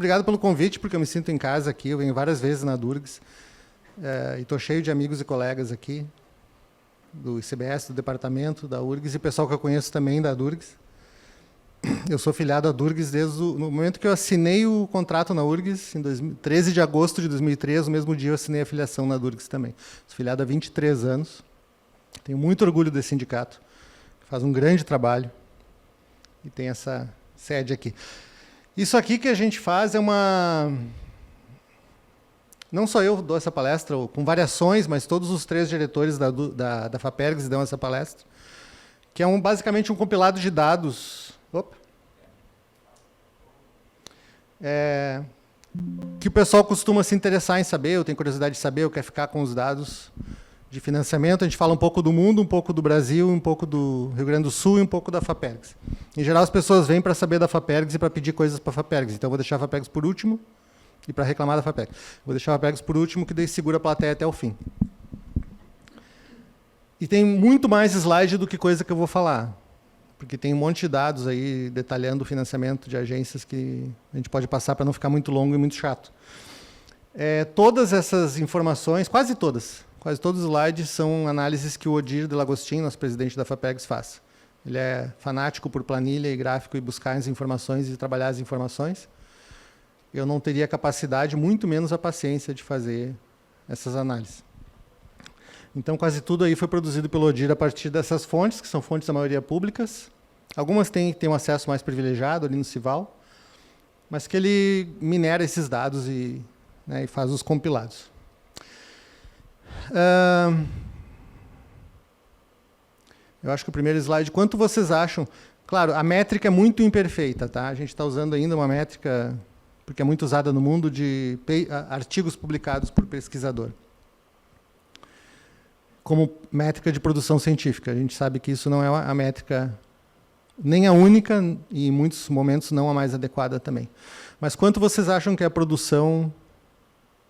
Obrigado pelo convite, porque eu me sinto em casa aqui. Eu venho várias vezes na Durgs. E estou cheio de amigos e colegas aqui, do ICBS, do departamento, da URGS, e pessoal que eu conheço também da Durgs. Eu sou filiado à Durgs desde o momento que eu assinei o contrato na URGS, em 13 de agosto de 2003, no mesmo dia eu assinei a filiação na Durgs também. Sou filiado há 23 anos. Tenho muito orgulho desse sindicato, que faz um grande trabalho e tem essa sede aqui. Isso aqui que a gente faz é uma... Não só eu dou essa palestra, com variações, mas todos os 3 diretores da FAPERGS dão essa palestra, que é basicamente um compilado de dados... Opa! Que o pessoal costuma se interessar em saber, eu tenho curiosidade de saber, eu quero ficar com os dados de financiamento. A gente fala um pouco do mundo, um pouco do Brasil, um pouco do Rio Grande do Sul e um pouco da FAPERGS. Em geral, as pessoas vêm para saber da FAPERGS e para pedir coisas para a FAPERGS. Então, eu vou deixar a FAPERGS por último e para reclamar da FAPERGS. Vou deixar a FAPERGS por último, que daí segura a plateia até o fim. E tem muito mais slide do que coisa que eu vou falar, porque tem um monte de dados aí detalhando o financiamento de agências que a gente pode passar para não ficar muito longo e muito chato. Todas essas informações, quase todos os slides são análises que o Odir de Lagostin, nosso presidente da FAPERGS, faz. Ele é fanático por planilha e gráfico e buscar as informações e trabalhar as informações. Eu não teria capacidade, muito menos a paciência de fazer essas análises. Então, quase tudo aí foi produzido pelo Odir a partir dessas fontes, que são fontes, da maioria, públicas. Algumas têm um acesso mais privilegiado ali no Cival, mas que ele minera esses dados e faz os compilados. Eu acho que o primeiro slide, quanto vocês acham? Claro, a métrica é muito imperfeita, tá? A gente está usando ainda uma métrica, porque é muito usada no mundo, de artigos publicados por pesquisador, como métrica de produção científica. A gente sabe que isso não é a métrica, nem a única, e em muitos momentos não a mais adequada também. Mas quanto vocês acham que é a produção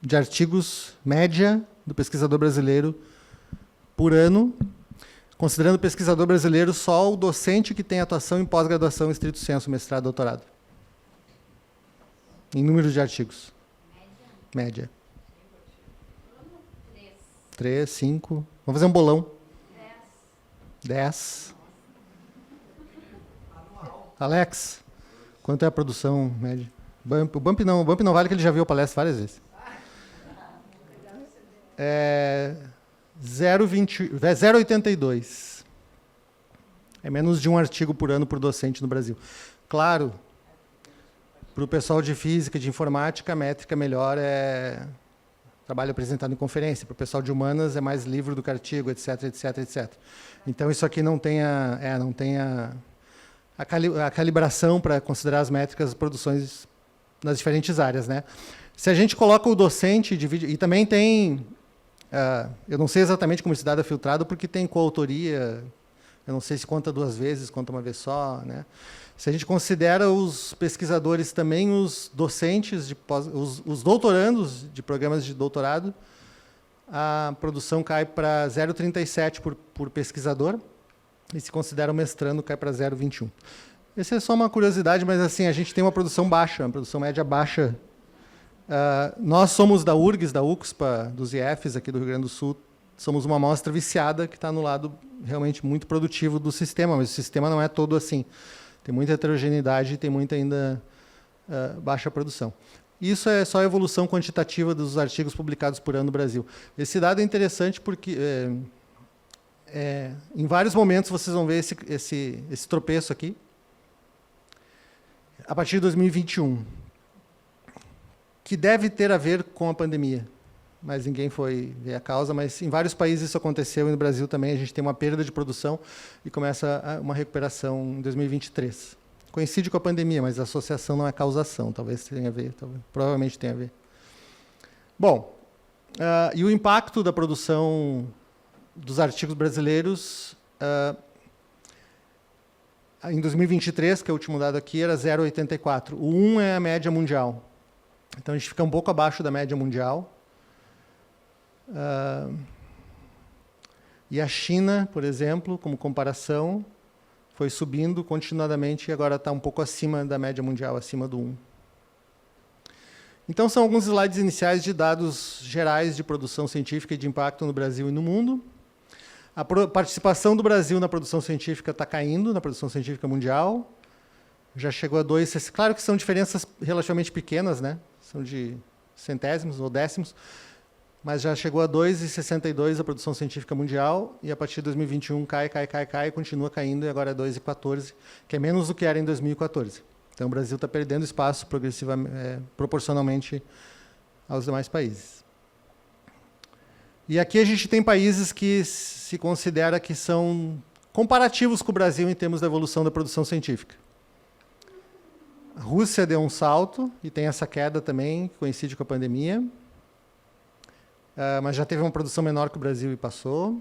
de artigos média do pesquisador brasileiro por ano, considerando o pesquisador brasileiro só o docente que tem atuação em pós-graduação, estrito sensu, mestrado, doutorado? Em número de artigos. Média. 3, 5. Vamos fazer um bolão. 10. Alex, quanto é a produção média? O Bump não vale, que ele já viu a palestra várias vezes. 0,82. É menos de um artigo por ano por docente no Brasil. Claro, para o pessoal de física, de informática, a métrica melhor é trabalho apresentado em conferência. Para o pessoal de humanas é mais livro do que artigo, etc, etc, etc. Então, isso aqui não tem a calibração para considerar as métricas, as produções nas diferentes áreas, né? Se a gente coloca o docente, divide, e também tem... eu não sei exatamente como esse dado é filtrado, porque tem coautoria, eu não sei se conta 2 vezes, conta uma vez só, né? Se a gente considera os pesquisadores também, os docentes, os doutorandos de programas de doutorado, a produção cai para 0,37 por pesquisador, e se considera o mestrando, cai para 0,21. Essa é só uma curiosidade, mas assim, a gente tem uma produção baixa, uma produção média baixa. Nós somos da URGS, da UCSPA, dos IEFs aqui do Rio Grande do Sul, somos uma amostra viciada que está no lado realmente muito produtivo do sistema, mas o sistema não é todo assim. Tem muita heterogeneidade e tem muita ainda baixa produção. Isso é só a evolução quantitativa dos artigos publicados por ano no Brasil. Esse dado é interessante porque em vários momentos vocês vão ver esse tropeço aqui, a partir de 2021. Que deve ter a ver com a pandemia, mas ninguém foi ver a causa, mas em vários países isso aconteceu, e no Brasil também a gente tem uma perda de produção e começa uma recuperação em 2023. Coincide com a pandemia, mas a associação não é causação, talvez tenha a ver, provavelmente tenha a ver. Bom, e o impacto da produção dos artigos brasileiros, em 2023, que é o último dado aqui, era 0,84. O 1 é a média mundial. Então, a gente fica um pouco abaixo da média mundial. E a China, por exemplo, como comparação, foi subindo continuadamente e agora está um pouco acima da média mundial, acima do 1. Então, são alguns slides iniciais de dados gerais de produção científica e de impacto no Brasil e no mundo. A participação do Brasil na produção científica está caindo, na produção científica mundial. Já chegou a 2, claro que são diferenças relativamente pequenas, né? São de centésimos ou décimos, mas já chegou a 2,62 a produção científica mundial, e a partir de 2021 cai, e continua caindo, e agora é 2,14, que é menos do que era em 2014. Então o Brasil está perdendo espaço progressivamente, proporcionalmente aos demais países. E aqui a gente tem países que se considera que são comparativos com o Brasil em termos da evolução da produção científica. A Rússia deu um salto e tem essa queda também, que coincide com a pandemia. Mas já teve uma produção menor que o Brasil e passou.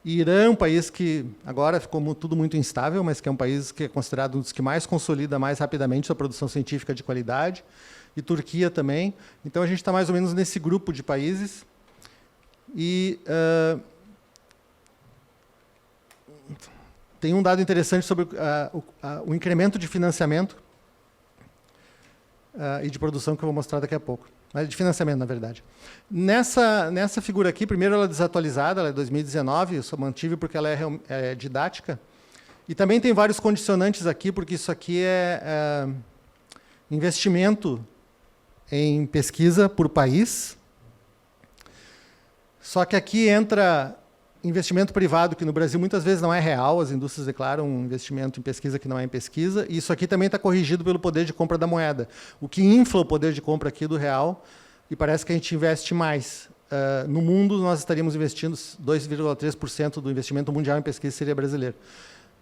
Irã é um país que agora ficou tudo muito instável, mas que é um país que é considerado um dos que mais consolida mais rapidamente sua produção científica de qualidade. E Turquia também. Então a gente está mais ou menos nesse grupo de países. E tem um dado interessante sobre o incremento de financiamento e de produção que eu vou mostrar daqui a pouco. Mas de financiamento, na verdade. Nessa figura aqui, primeiro ela é desatualizada, ela é 2019, eu só mantive porque ela é didática. E também tem vários condicionantes aqui, porque isso aqui é investimento em pesquisa por país. Só que aqui entra investimento privado, que no Brasil muitas vezes não é real, as indústrias declaram um investimento em pesquisa que não é em pesquisa, e isso aqui também está corrigido pelo poder de compra da moeda, o que infla o poder de compra aqui do real, e parece que a gente investe mais. No mundo, nós estaríamos investindo 2,3% do investimento mundial em pesquisa seria brasileiro.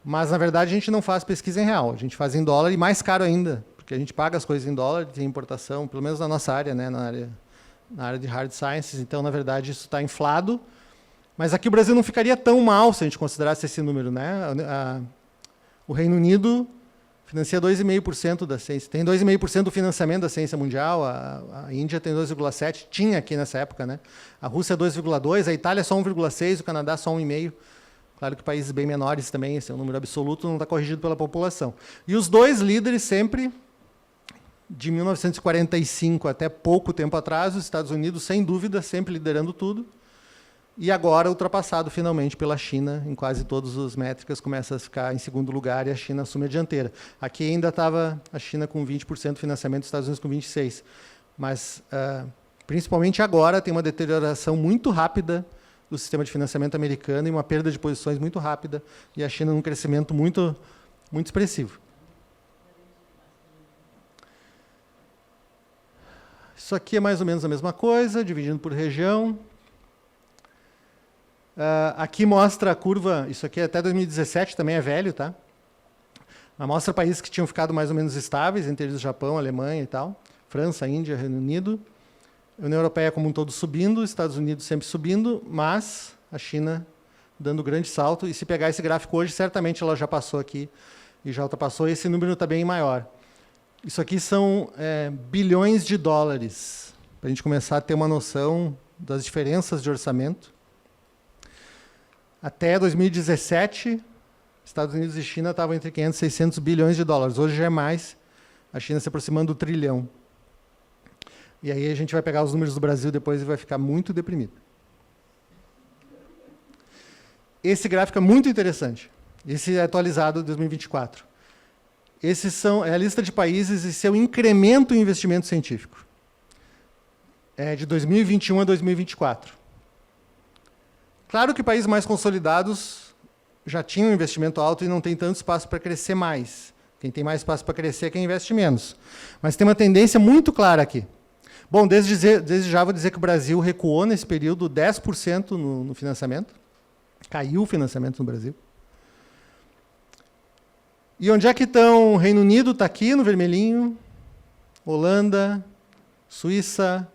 Mas, na verdade, a gente não faz pesquisa em real, a gente faz em dólar, e mais caro ainda, porque a gente paga as coisas em dólar, tem importação, pelo menos na nossa área, né, na área de hard sciences, então, na verdade, isso está inflado. Mas aqui o Brasil não ficaria tão mal se a gente considerasse esse número, né? O Reino Unido financia 2,5% da ciência, tem 2,5% do financiamento da ciência mundial, a Índia tem 2,7%, tinha aqui nessa época, né? A Rússia 2,2%, a Itália só 1,6%, o Canadá só 1,5%. Claro que países bem menores também, esse é um número absoluto, não está corrigido pela população. E os dois líderes sempre, de 1945 até pouco tempo atrás, os Estados Unidos, sem dúvida, sempre liderando tudo, e agora ultrapassado finalmente pela China, em quase todas as métricas, começa a ficar em segundo lugar e a China assume a dianteira. Aqui ainda estava a China com 20% de financiamento, os Estados Unidos com 26%. Mas, principalmente agora, tem uma deterioração muito rápida do sistema de financiamento americano e uma perda de posições muito rápida, e a China num crescimento muito, muito expressivo. Isso aqui é mais ou menos a mesma coisa, dividindo por região. Aqui mostra a curva, isso aqui é até 2017, também é velho, tá? Mas mostra países que tinham ficado mais ou menos estáveis, entre eles o Japão, a Alemanha e tal, França, Índia, Reino Unido, a União Europeia como um todo subindo, Estados Unidos sempre subindo, mas a China dando grande salto, e se pegar esse gráfico hoje, certamente ela já passou aqui, e já ultrapassou, e esse número está bem maior. Isso aqui são bilhões de dólares, para a gente começar a ter uma noção das diferenças de orçamento. Até 2017, Estados Unidos e China estavam entre 500 e 600 bilhões de dólares. Hoje já é mais, a China se aproximando do trilhão. E aí a gente vai pegar os números do Brasil depois e vai ficar muito deprimido. Esse gráfico é muito interessante. Esse é atualizado de 2024. É a lista de países e seu incremento em investimento científico. É de 2021 a 2024. Claro que países mais consolidados já tinham um investimento alto e não tem tanto espaço para crescer mais. Quem tem mais espaço para crescer é quem investe menos. Mas tem uma tendência muito clara aqui. Bom, desde já vou dizer que o Brasil recuou nesse período 10% no financiamento. Caiu o financiamento no Brasil. E onde é que estão? O Reino Unido está aqui no vermelhinho, Holanda, Suíça,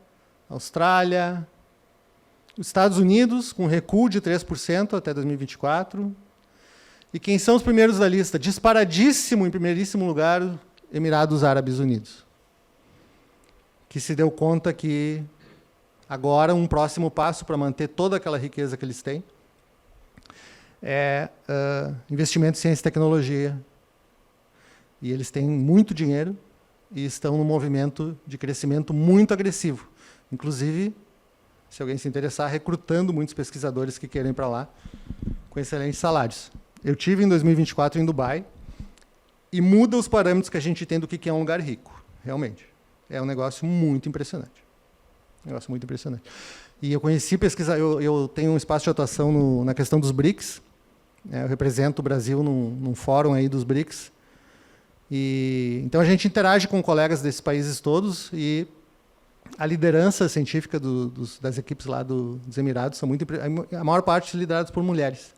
Austrália, os Estados Unidos, com recuo de 3% até 2024. E quem são os primeiros da lista? Disparadíssimo, em primeiríssimo lugar, Emirados Árabes Unidos, que se deu conta que agora um próximo passo para manter toda aquela riqueza que eles têm é investimento em ciência e tecnologia. E eles têm muito dinheiro e estão num movimento de crescimento muito agressivo. Inclusive, se alguém se interessar, recrutando muitos pesquisadores que querem ir para lá com excelentes salários. Eu tive em 2024 em Dubai e muda os parâmetros que a gente tem do que é um lugar rico, realmente. É um negócio muito impressionante. Negócio muito impressionante. E eu conheci eu tenho um espaço de atuação na questão dos BRICS. Eu represento o Brasil num fórum aí dos BRICS. Então a gente interage com colegas desses países todos e a liderança científica das equipes lá dos Emirados são muito a maior parte lideradas por mulheres.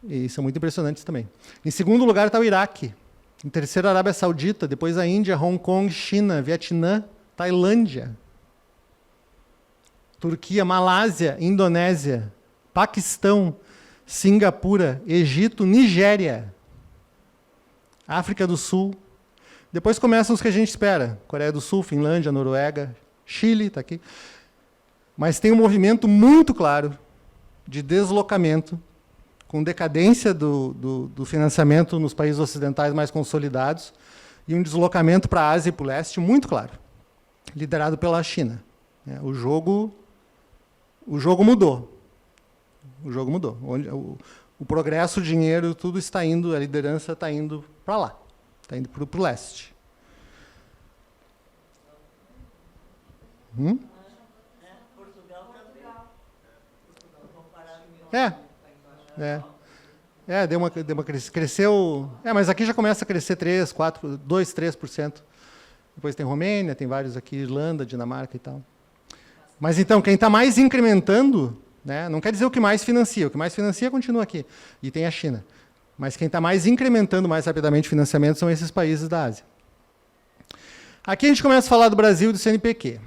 E são muito impressionantes também. Em segundo lugar está o Iraque. Em terceiro, a Arábia Saudita. Depois a Índia, Hong Kong, China, Vietnã, Tailândia, Turquia, Malásia, Indonésia, Paquistão, Singapura, Egito, Nigéria, África do Sul. Depois começam os que a gente espera. Coreia do Sul, Finlândia, Noruega, Chile, está aqui. Mas tem um movimento muito claro de deslocamento, com decadência do financiamento nos países ocidentais mais consolidados e um deslocamento para a Ásia e para o leste muito claro, liderado pela China. O jogo mudou. O jogo mudou. O progresso, o dinheiro, tudo está indo, a liderança está indo para lá. Está indo para o leste. Portugal Deu uma cresceu. Mas aqui já começa a crescer 3, 4, 2, 3%. Depois tem Romênia, tem vários aqui, Irlanda, Dinamarca e tal. Mas então, quem está mais incrementando, né, não quer dizer o que mais financia continua aqui. E tem a China. Mas quem está mais incrementando mais rapidamente o financiamento são esses países da Ásia. Aqui a gente começa a falar do Brasil e do CNPq.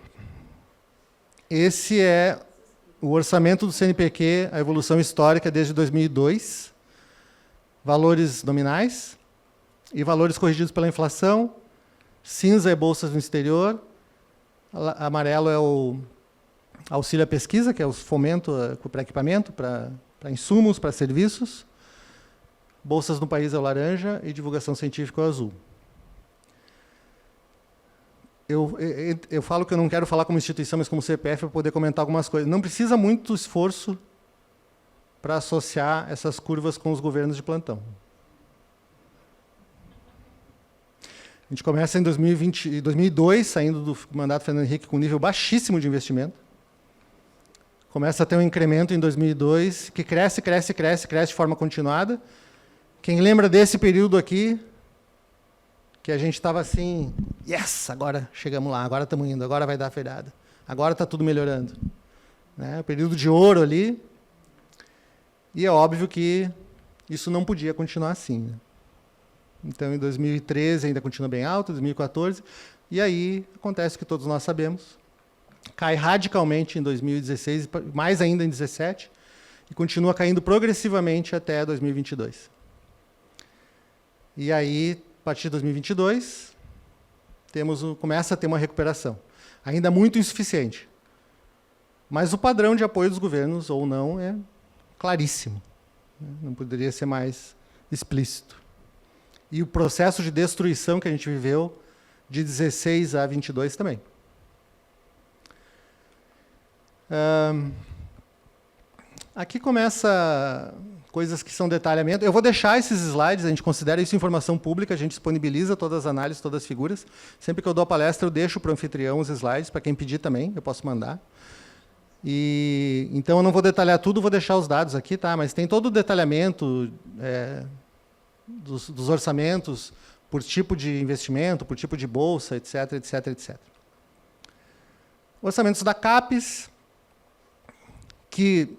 Esse é o orçamento do CNPq, a evolução histórica desde 2002. Valores nominais e valores corrigidos pela inflação. Cinza é bolsas no exterior. Amarelo é o auxílio à pesquisa, que é o fomento para equipamento, para insumos, para serviços. Bolsas no país é o laranja e divulgação científica é o azul. Eu falo que eu não quero falar como instituição, mas como CPF, para poder comentar algumas coisas. Não precisa muito esforço para associar essas curvas com os governos de plantão. A gente começa em 2002, saindo do mandato Fernando Henrique com um nível baixíssimo de investimento. Começa a ter um incremento em 2002, que cresce de forma continuada. Quem lembra desse período aqui, que a gente estava assim, yes, agora chegamos lá, agora estamos indo, agora vai dar a feirada, agora está tudo melhorando. Né? Período de ouro ali. E é óbvio que isso não podia continuar assim. Né? Então, em 2013 ainda continua bem alto, 2014, e aí acontece o que todos nós sabemos. Cai radicalmente em 2016, mais ainda em 2017, e continua caindo progressivamente até 2022. E aí, a partir de 2022, começa a ter uma recuperação. Ainda muito insuficiente. Mas o padrão de apoio dos governos, ou não, é claríssimo. Não poderia ser mais explícito. E o processo de destruição que a gente viveu de 16 a 22 também. Aqui começa coisas que são detalhamento. Eu vou deixar esses slides, a gente considera isso informação pública, a gente disponibiliza todas as análises, todas as figuras. Sempre que eu dou a palestra, eu deixo para o anfitrião os slides, para quem pedir também, eu posso mandar. Então, eu não vou detalhar tudo, vou deixar os dados aqui, tá? Mas tem todo o detalhamento dos orçamentos, por tipo de investimento, por tipo de bolsa, etc, etc, etc. Orçamentos da CAPES, que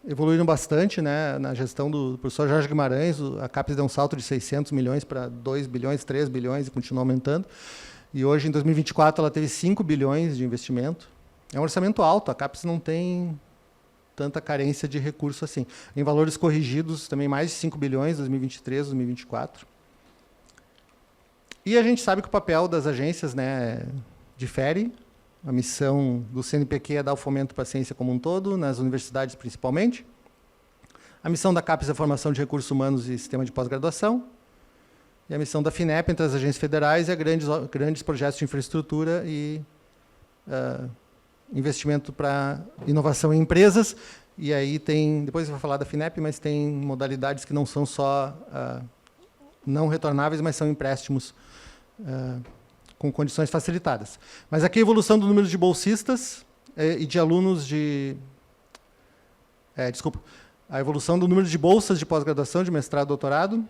evoluíram bastante, né, na gestão do professor Jorge Guimarães. A CAPES deu um salto de 600 milhões para 2 bilhões, 3 bilhões, e continua aumentando. E hoje, em 2024, ela teve 5 bilhões de investimento. É um orçamento alto, a CAPES não tem tanta carência de recurso assim. Em valores corrigidos, também mais de 5 bilhões, 2023, 2024. E a gente sabe que o papel das agências, né, difere. A missão do CNPq é dar o fomento para a ciência como um todo, nas universidades principalmente. A missão da CAPES é a formação de recursos humanos e sistema de pós-graduação. e a missão da FINEP entre as agências federais é grandes projetos de infraestrutura e investimento para inovação em empresas. E aí tem, depois eu vou falar da FINEP, mas tem modalidades que não são só não retornáveis, mas são empréstimos com condições facilitadas. Mas aqui a evolução do número de bolsistas e de alunos de... a evolução do número de bolsas de pós-graduação, de mestrado e doutorado.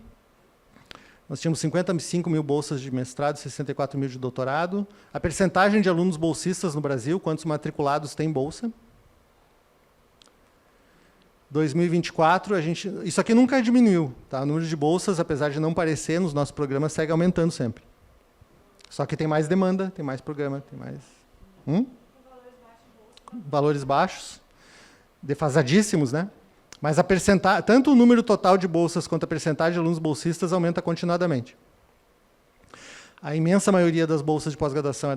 Nós tínhamos 55 mil bolsas de mestrado, 64 mil de doutorado. A percentagem de alunos bolsistas no Brasil, quantos matriculados têm bolsa. 2024, isso aqui nunca diminuiu. Tá? O número de bolsas, apesar de não parecer, nos nossos programas, segue aumentando sempre. Só que tem mais demanda, tem mais programa, tem mais... Valores baixos, defasadíssimos, né? Mas a percentagem, tanto o número total de bolsas quanto a percentagem de alunos bolsistas aumenta continuadamente. A imensa maioria das bolsas de pós-graduação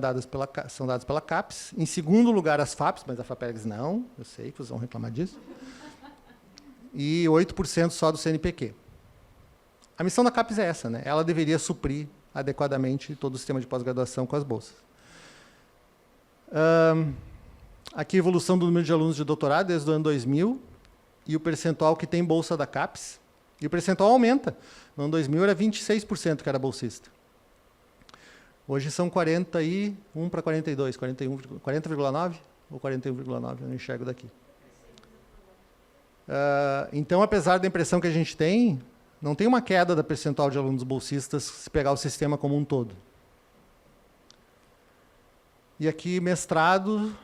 são dadas pela CAPES. Em segundo lugar, as FAPES, mas a FAPERGS não, eu sei que vocês vão reclamar disso. E 8% só do CNPq. A missão da CAPES é essa, né? Ela deveria suprir adequadamente todo o sistema de pós-graduação com as bolsas. Aqui a evolução do número de alunos de doutorado desde o ano 2000 e o percentual que tem bolsa da CAPES. E o percentual aumenta. No ano 2000 era 26% que era bolsista. Hoje são 41 para 42, 40,9 ou 41,9, eu não enxergo daqui. Então, apesar da impressão que a gente tem, não tem uma queda da percentual de alunos bolsistas se pegar o sistema como um todo. E aqui, mestrado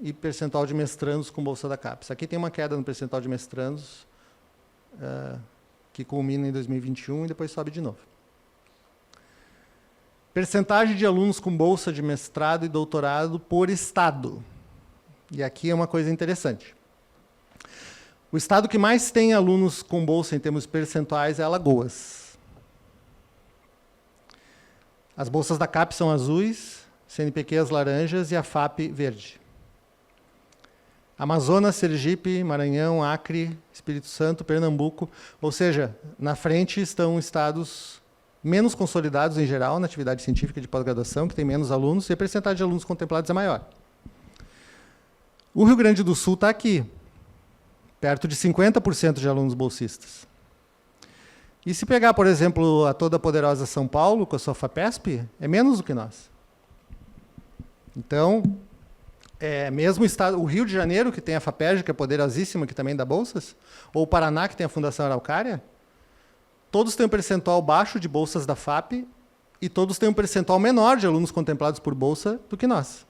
e percentual de mestrandos com bolsa da CAPES. Aqui tem uma queda no percentual de mestrandos, que culmina em 2021 e depois sobe de novo. Percentagem de alunos com bolsa de mestrado e doutorado por estado. E aqui é uma coisa interessante. O estado que mais tem alunos com bolsa em termos percentuais é Alagoas. As bolsas da CAPES são azuis, CNPq as laranjas e a FAP verde. Amazonas, Sergipe, Maranhão, Acre, Espírito Santo, Pernambuco, ou seja, na frente estão estados menos consolidados em geral na atividade científica de pós-graduação, que tem menos alunos, e a percentagem de alunos contemplados é maior. O Rio Grande do Sul está aqui, perto de 50% de alunos bolsistas. E se pegar, por exemplo, a toda poderosa São Paulo, com a sua FAPESP, é menos do que nós. Então, mesmo o estado, o Rio de Janeiro, que tem a FAPERJ, que é poderosíssima, que também dá bolsas, ou o Paraná, que tem a Fundação Araucária, todos têm um percentual baixo de bolsas da FAP e todos têm um percentual menor de alunos contemplados por bolsa do que nós.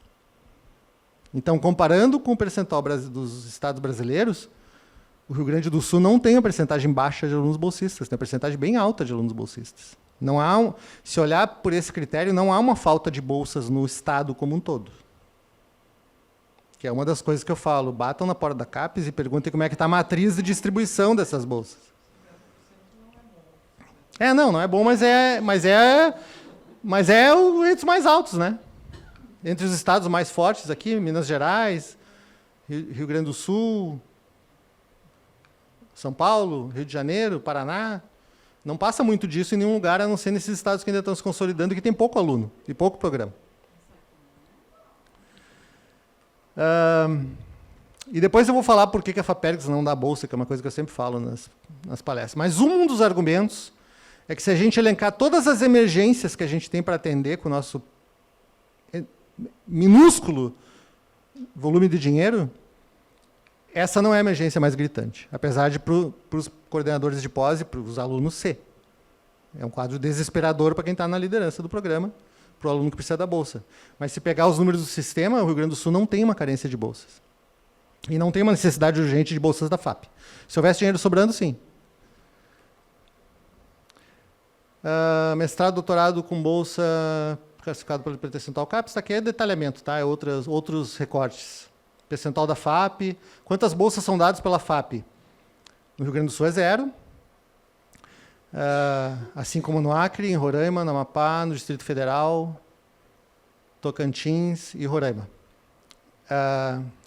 Então, comparando com o percentual dos estados brasileiros, o Rio Grande do Sul não tem uma percentagem baixa de alunos bolsistas, tem uma percentagem bem alta de alunos bolsistas. Não há, se olhar por esse critério, não há uma falta de bolsas no estado como um todo. Que é uma das coisas que eu falo, batam na porta da CAPES e perguntem como é que está a matriz de distribuição dessas bolsas. Não é bom, mas é entre os mais altos, né? Entre os estados mais fortes aqui, Minas Gerais, Rio Grande do Sul, São Paulo, Rio de Janeiro, Paraná, não passa muito disso em nenhum lugar, a não ser nesses estados que ainda estão se consolidando e que tem pouco aluno e pouco programa. E depois eu vou falar por que a FAPERGS não dá bolsa, que é uma coisa que eu sempre falo nas palestras. Mas um dos argumentos é que se a gente elencar todas as emergências que a gente tem para atender com o nosso minúsculo volume de dinheiro, essa não é a emergência mais gritante, apesar de para os coordenadores de pós e para os alunos ser. É um quadro desesperador para quem está na liderança do programa, para o aluno que precisa da bolsa. Mas se pegar os números do sistema, o Rio Grande do Sul não tem uma carência de bolsas. E não tem uma necessidade urgente de bolsas da FAP. Se houvesse dinheiro sobrando, sim. Mestrado, doutorado com bolsa classificado pelo percentual CAPES, isso aqui é detalhamento, tá? É outros recortes. Percentual da FAP. Quantas bolsas são dadas pela FAP? No Rio Grande do Sul é 0. Assim como no Acre, em Roraima, no Amapá, no Distrito Federal, Tocantins e Roraima.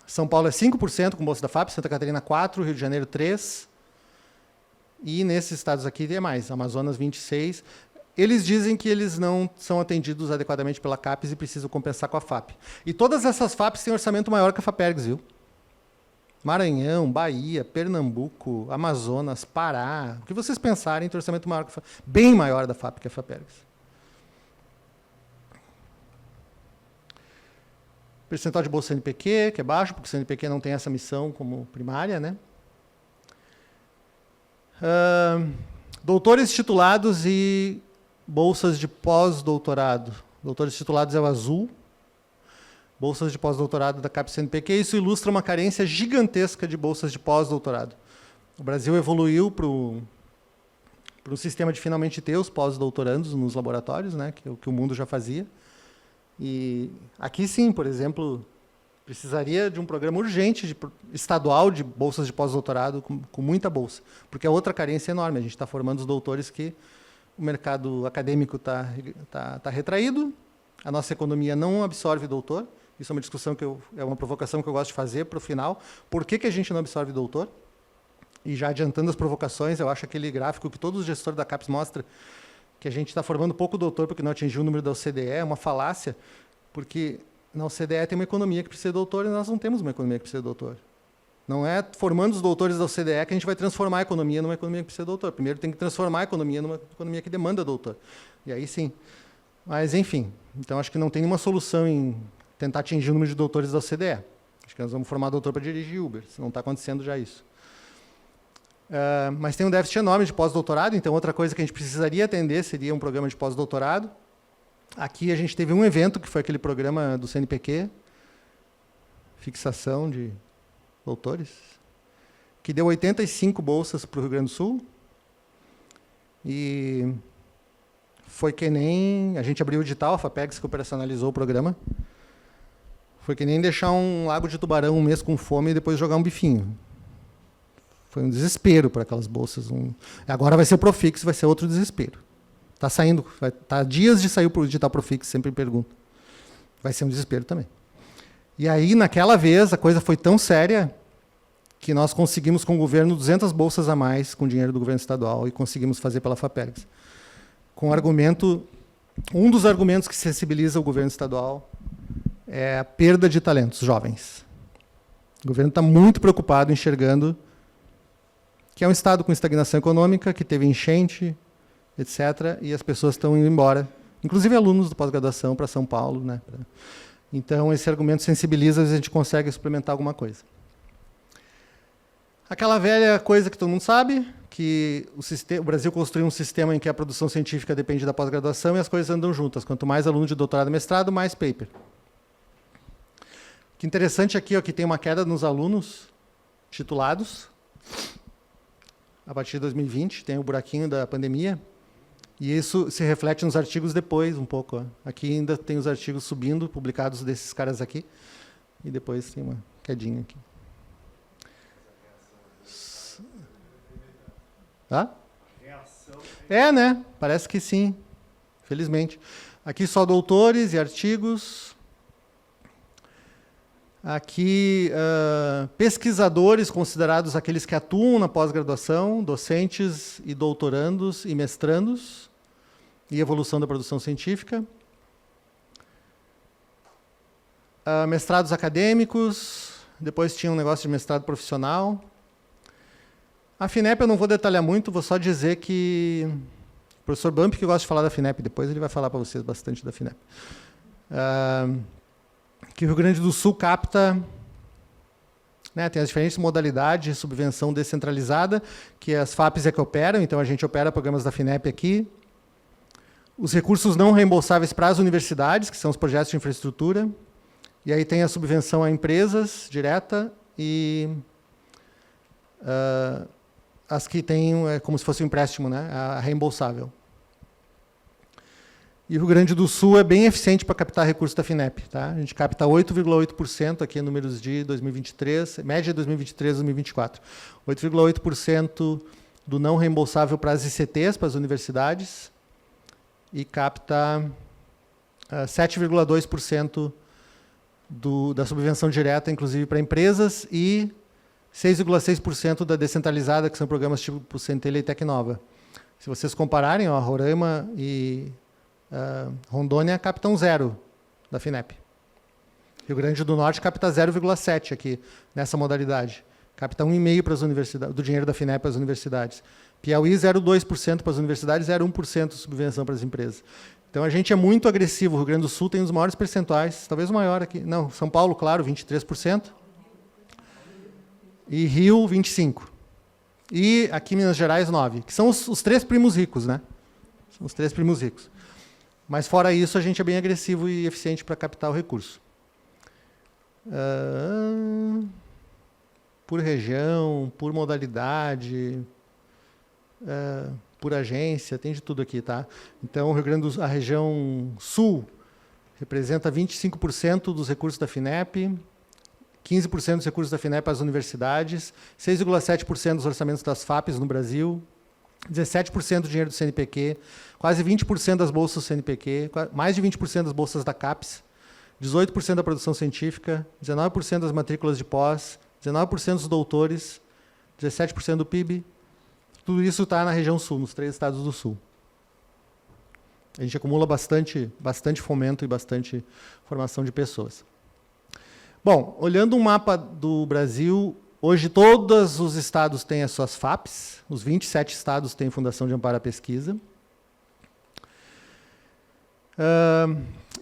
São Paulo é 5% com bolsa da FAP, Santa Catarina 4%, Rio de Janeiro 3%. E nesses estados aqui tem mais, Amazonas 26%. eles dizem que eles não são atendidos adequadamente pela CAPES e precisam compensar com a FAP. E todas essas FAPs têm orçamento maior que a FAPERGS, viu? Maranhão, Bahia, Pernambuco, Amazonas, Pará. O que vocês pensarem tem orçamento maior que a FAP, bem maior da FAP que a FAPERGS. Percentual de bolsa CNPq, que é baixo, porque o CNPq não tem essa missão como primária, né? Doutores titulados e bolsas de pós-doutorado. Doutores titulados é o azul. Bolsas de pós-doutorado da CAPES CNPq. Isso ilustra uma carência gigantesca de bolsas de pós-doutorado. O Brasil evoluiu para um sistema de finalmente ter os pós-doutorandos nos laboratórios, né, que é o que o mundo já fazia. E aqui sim, por exemplo, precisaria de um programa urgente estadual de bolsas de pós-doutorado com muita bolsa, porque é outra carência enorme. A gente está formando os doutores que o mercado acadêmico está retraído, a nossa economia não absorve doutor. Isso é uma discussão é uma provocação que eu gosto de fazer para o final. Por que a gente não absorve doutor? E já adiantando as provocações, eu acho aquele gráfico que todos os gestores da CAPES mostram que a gente está formando pouco doutor porque não atingiu o número da OCDE, é uma falácia, porque na OCDE tem uma economia que precisa de doutor e nós não temos uma economia que precisa de doutor. Não é formando os doutores da OCDE que a gente vai transformar a economia numa economia que precisa de doutor. Primeiro tem que transformar a economia numa economia que demanda doutor. E aí sim. Mas, enfim, então acho que não tem nenhuma solução em tentar atingir o número de doutores da OCDE. Acho que nós vamos formar doutor para dirigir Uber, se não está acontecendo já isso. Mas tem um déficit enorme de pós-doutorado, então outra coisa que a gente precisaria atender seria um programa de pós-doutorado. Aqui a gente teve um evento, que foi aquele programa do CNPq, fixação de doutores, que deu 85 bolsas para o Rio Grande do Sul. E foi que nem... A gente abriu o edital, a FAPERGS que operacionalizou o programa. Foi que nem deixar um lago de tubarão um mês com fome e depois jogar um bifinho. Foi um desespero para aquelas bolsas. Agora vai ser o Profix, vai ser outro desespero. Está saindo, está dias de sair o edital Profix, sempre me pergunto. Vai ser um desespero também. E aí, naquela vez, a coisa foi tão séria que nós conseguimos com o governo 200 bolsas a mais com dinheiro do governo estadual e conseguimos fazer pela FAPERGS. Com argumento, um dos argumentos que sensibiliza o governo estadual é a perda de talentos jovens. O governo está muito preocupado, enxergando que é um estado com estagnação econômica, que teve enchente, etc., e as pessoas estão indo embora, inclusive alunos de pós-graduação para São Paulo, né? Então, esse argumento sensibiliza, às vezes a gente consegue suplementar alguma coisa. Aquela velha coisa que todo mundo sabe, que o Brasil construiu um sistema em que a produção científica depende da pós-graduação e as coisas andam juntas. Quanto mais aluno de doutorado e mestrado, mais paper. O que é interessante aqui é que tem uma queda nos alunos titulados, a partir de 2020, tem o buraquinho da pandemia, e isso se reflete nos artigos depois, um pouco. Ó. Aqui ainda tem os artigos subindo, publicados desses caras aqui, e depois tem uma quedinha aqui. Tá? É, né? Parece que sim, felizmente. Aqui só doutores e artigos. Aqui, pesquisadores considerados aqueles que atuam na pós-graduação, docentes e doutorandos e mestrandos, e evolução da produção científica. Mestrados acadêmicos, depois tinha um negócio de mestrado profissional. A FINEP eu não vou detalhar muito, vou só dizer que o professor Bump, que gosta de falar da FINEP, depois ele vai falar para vocês bastante da FINEP. Que o Rio Grande do Sul capta, né, tem as diferentes modalidades de subvenção descentralizada, que as FAPs é que operam, então a gente opera programas da FINEP aqui. Os recursos não reembolsáveis para as universidades, que são os projetos de infraestrutura. E aí tem a subvenção a empresas direta e as que têm como se fosse um empréstimo, né, a reembolsável. E o Rio Grande do Sul é bem eficiente para captar recursos da FINEP. Tá? A gente capta 8,8% aqui em números de 2023, média de 2023 e 2024. 8,8% do não reembolsável para as ICTs, para as universidades, e capta 7,2% da subvenção direta, inclusive para empresas, e 6,6% da descentralizada, que são programas tipo Centelha e Tecnova. Se vocês compararem, ó, Roraima e Rondônia captam 0 da FINEP. Rio Grande do Norte capta 0,7 aqui, nessa modalidade. Capta 1,5% para as universidades, do dinheiro da FINEP para as universidades. Piauí, 0,2% para as universidades, 0,1% de subvenção para as empresas. Então, a gente é muito agressivo. O Rio Grande do Sul tem um dos maiores percentuais, talvez o maior aqui. Não, São Paulo, claro, 23%. E Rio, 25%. E aqui Minas Gerais, 9%, que são os 3 primos ricos, né? São os 3 primos ricos. Mas, fora isso, a gente é bem agressivo e eficiente para captar o recurso. Por região, por modalidade, por agência, tem de tudo aqui, tá? Então, a região sul representa 25% dos recursos da FINEP, 15% dos recursos da FINEP às universidades, 6,7% dos orçamentos das FAPs no Brasil, 17% do dinheiro do CNPq, quase 20% das bolsas do CNPq, mais de 20% das bolsas da CAPES, 18% da produção científica, 19% das matrículas de pós, 19% dos doutores, 17% do PIB. Tudo isso está na região sul, nos 3 estados do sul. A gente acumula bastante fomento e bastante formação de pessoas. Bom, olhando um mapa do Brasil, hoje todos os estados têm as suas FAPs, os 27 estados têm Fundação de Amparo à Pesquisa.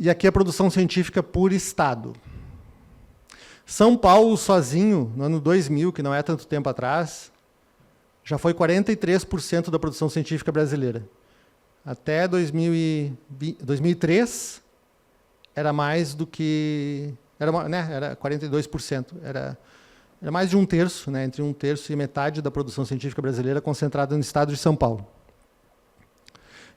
E aqui a produção científica por estado. São Paulo sozinho, no ano 2000, que não é tanto tempo atrás, já foi 43% da produção científica brasileira. Até 2003, era mais do que... Era 42%. Era mais de 1/3, né, entre 1/3 e metade da produção científica brasileira concentrada no estado de São Paulo.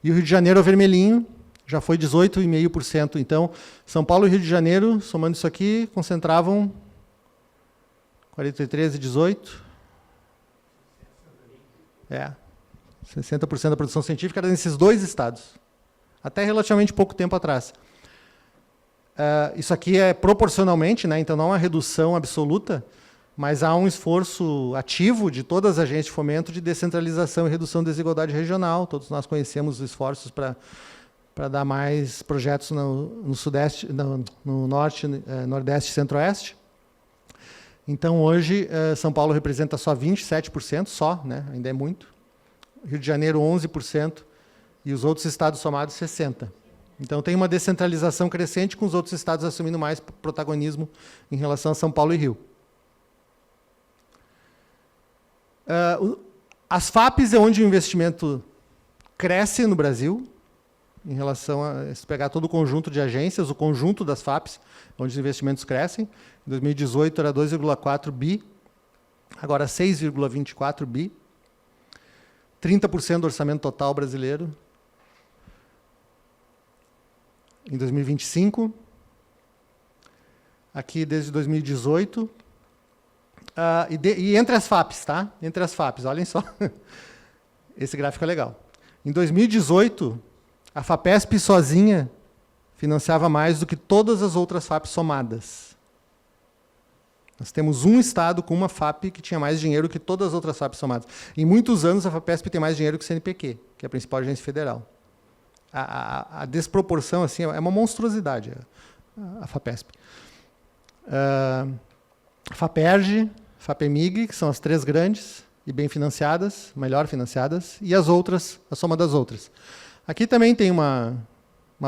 E o Rio de Janeiro é o vermelhinho, já foi 18,5%. Então, São Paulo e Rio de Janeiro, somando isso aqui, concentravam 43 e 18. 60% da produção científica era nesses 2 estados. Até relativamente pouco tempo atrás. Isso aqui é proporcionalmente, né, então não é uma redução absoluta, mas há um esforço ativo de todas as agências de fomento de descentralização e redução da desigualdade regional. Todos nós conhecemos os esforços para dar mais projetos no Sudeste, no Norte, Nordeste e Centro-Oeste. Então, hoje, São Paulo representa só 27%, só, né? Ainda é muito. Rio de Janeiro, 11%, e os outros estados somados, 60%. Então, tem uma descentralização crescente, com os outros estados assumindo mais protagonismo em relação a São Paulo e Rio. As FAPs é onde o investimento cresce no Brasil, em relação a se pegar todo o conjunto de agências, o conjunto das FAPs, onde os investimentos crescem. Em 2018 era 2,4 bi, agora 6,24 bi. 30% do orçamento total brasileiro. Em 2025. Aqui desde 2018. E entre as FAPs, tá? Entre as FAPs, olhem só. Esse gráfico é legal. Em 2018, a FAPESP sozinha financiava mais do que todas as outras FAPs somadas. Nós temos um estado com uma FAP que tinha mais dinheiro que todas as outras FAPs somadas. Em muitos anos, a FAPESP tem mais dinheiro que o CNPq, que é a principal agência federal. A desproporção assim, é uma monstruosidade, a FAPESP. FAPERJ, FAPEMIG, que são as 3 grandes e bem financiadas, melhor financiadas, e as outras, a soma das outras. Aqui também tem uma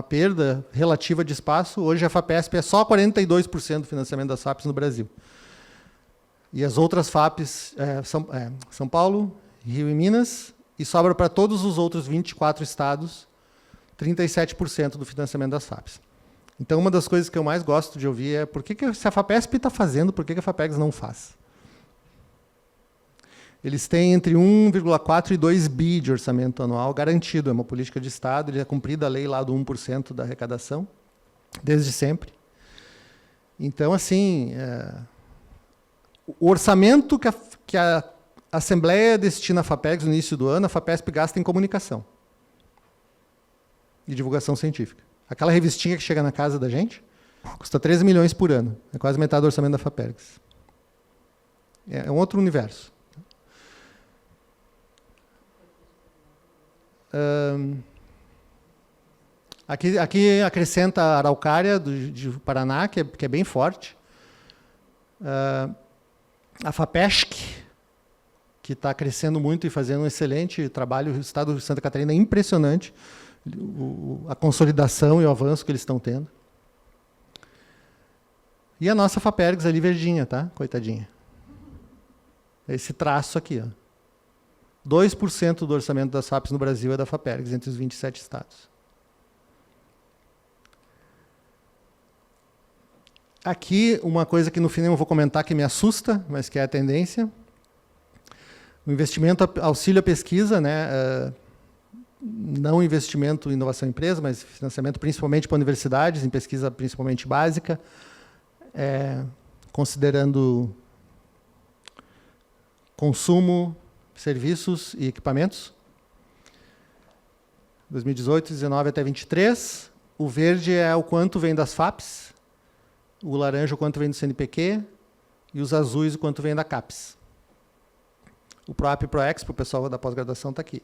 perda relativa de espaço. Hoje a FAPESP é só 42% do financiamento das FAPs no Brasil. E as outras FAPs, São Paulo, Rio e Minas, e sobra para todos os outros 24 estados, 37% do financiamento das FAPs. Então, uma das coisas que eu mais gosto de ouvir é se a FAPESP está fazendo, por que a FAPEGS não faz? Eles têm entre 1,4 e 2 bi de orçamento anual garantido. É uma política de Estado, ele é cumprida a lei lá do 1% da arrecadação, desde sempre. Então, assim, o orçamento que a Assembleia destina à FAPEGS no início do ano, a FAPESP gasta em comunicação e divulgação científica. Aquela revistinha que chega na casa da gente custa 13 milhões por ano. É quase metade do orçamento da FAPEGS. É um outro universo. Aqui acrescenta a araucária de Paraná, que é bem forte. A FAPESC, que está crescendo muito e fazendo um excelente trabalho. O estado de Santa Catarina é impressionante, a consolidação e o avanço que eles estão tendo. E a nossa FAPERGS ali verdinha, tá? Coitadinha. Esse traço aqui, ó. 2% do orçamento das FAPs no Brasil é da FAPERGS, entre os 27 estados. Aqui, uma coisa que no fim eu vou comentar que me assusta, mas que é a tendência. O investimento auxílio à pesquisa, né? Não investimento em inovação em empresa, mas financiamento principalmente para universidades, em pesquisa principalmente básica, considerando consumo, serviços e equipamentos. 2018, 19 até 23. O verde é o quanto vem das FAPs, o laranja o quanto vem do CNPq e os azuis o quanto vem da CAPES. O PROAP e PROEX, para o pessoal da pós-graduação, está aqui.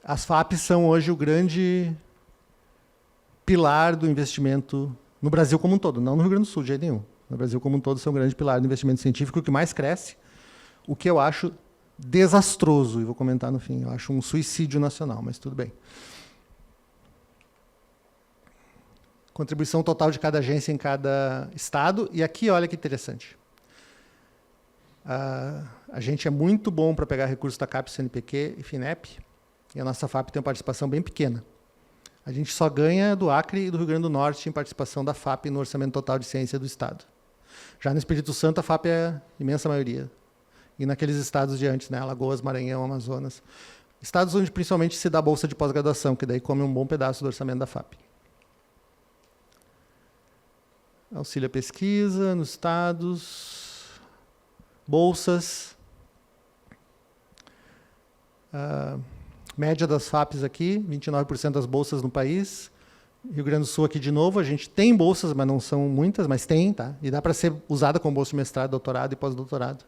As FAPs são hoje o grande pilar do investimento no Brasil como um todo, não no Rio Grande do Sul, de jeito nenhum. No Brasil como um todo, são um grande pilar do investimento científico, o que mais cresce, o que eu acho desastroso, e vou comentar no fim, eu acho um suicídio nacional, mas tudo bem. Contribuição total de cada agência em cada estado, e aqui, olha que interessante. A gente é muito bom para pegar recursos da CAPES, CNPq e FINEP, e a nossa FAP tem uma participação bem pequena. A gente só ganha do Acre e do Rio Grande do Norte em participação da FAP no orçamento total de ciência do estado. Já no Espírito Santo, a FAP é a imensa maioria. E naqueles estados de antes, né? Alagoas, Maranhão, Amazonas. Estados onde principalmente se dá bolsa de pós-graduação, que daí come um bom pedaço do orçamento da FAP. Auxílio à pesquisa nos estados. Bolsas. Média das FAPs aqui, 29% das bolsas no país. Rio Grande do Sul aqui de novo, a gente tem bolsas, mas não são muitas, mas tem, tá? E dá para ser usada como bolsa de mestrado, doutorado e pós-doutorado.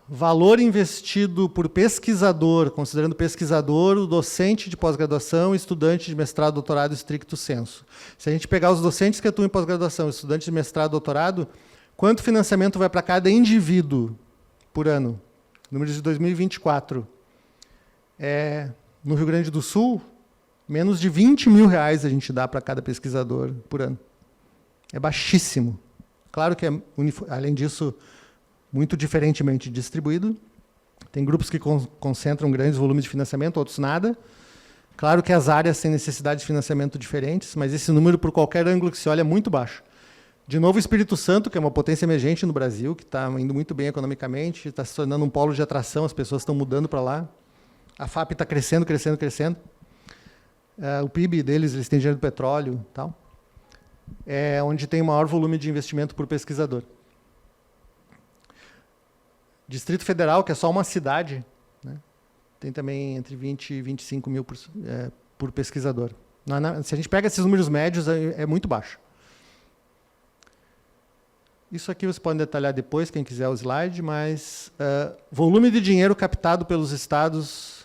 Valor investido por pesquisador, considerando pesquisador, o docente de pós-graduação, estudante de mestrado, doutorado, stricto sensu. Se a gente pegar os docentes que atuam em pós-graduação, estudantes de mestrado, doutorado, quanto financiamento vai para cada indivíduo por ano? Números de 2024. No Rio Grande do Sul, menos de R$20 mil a gente dá para cada pesquisador por ano. É baixíssimo. Claro que além disso, muito diferentemente distribuído. Tem grupos que concentram grandes volumes de financiamento, outros nada. Claro que as áreas têm necessidades de financiamento diferentes, mas esse número, por qualquer ângulo que se olhe, é muito baixo. De novo, o Espírito Santo, que é uma potência emergente no Brasil, que está indo muito bem economicamente, está se tornando um polo de atração, as pessoas estão mudando para lá. A FAP está crescendo, crescendo, crescendo. O PIB deles, eles têm dinheiro do petróleo e tal. É onde tem o maior volume de investimento por pesquisador. Distrito Federal, que é só uma cidade, né, tem também entre 20 e 25 mil por pesquisador. Se a gente pega esses números médios, é muito baixo. Isso aqui vocês podem detalhar depois, quem quiser o slide, mas volume de dinheiro captado pelos estados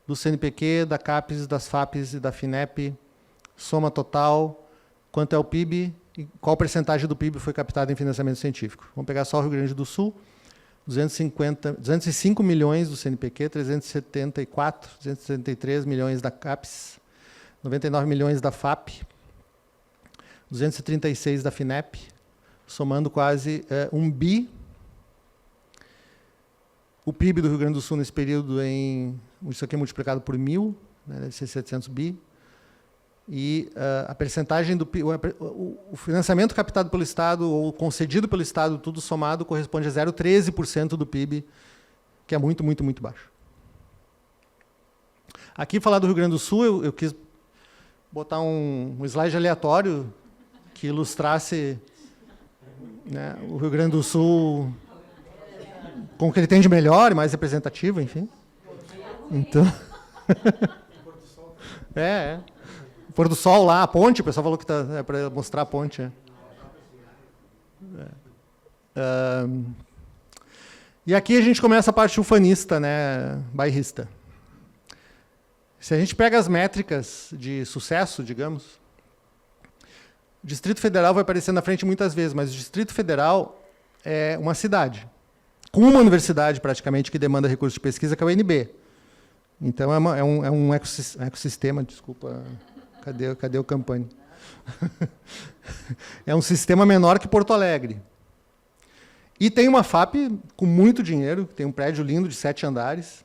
do CNPq, da CAPES, das FAPes e da FINEP, soma total, quanto é o PIB e qual percentagem do PIB foi captado em financiamento científico. Vamos pegar só o Rio Grande do Sul, 205 milhões do CNPq, 273 milhões da CAPES, 99 milhões da FAP, 236 da FINEP, somando quase 1 bi. O PIB do Rio Grande do Sul nesse período, isso aqui é multiplicado por 1.000, né, deve ser 700 bi. E a percentagem do PIB, o financiamento captado pelo Estado ou concedido pelo Estado, tudo somado, corresponde a 0,13% do PIB, que é muito, muito, muito baixo. Aqui, falar do Rio Grande do Sul, eu quis botar um slide aleatório que ilustrasse, né, o Rio Grande do Sul com o que ele tem de melhor e mais representativo, enfim. Então... Pôr do sol lá, a ponte, o pessoal falou que é para mostrar a ponte. E aqui a gente começa a parte ufanista, né, bairrista. Se a gente pega as métricas de sucesso, digamos, o Distrito Federal vai aparecer na frente muitas vezes, mas o Distrito Federal é uma cidade, com uma universidade praticamente que demanda recursos de pesquisa, que é o UNB. Então é um ecossistema, desculpa, cadê o Campani? É um sistema menor que Porto Alegre. E tem uma FAP com muito dinheiro, tem um prédio lindo de 7 andares.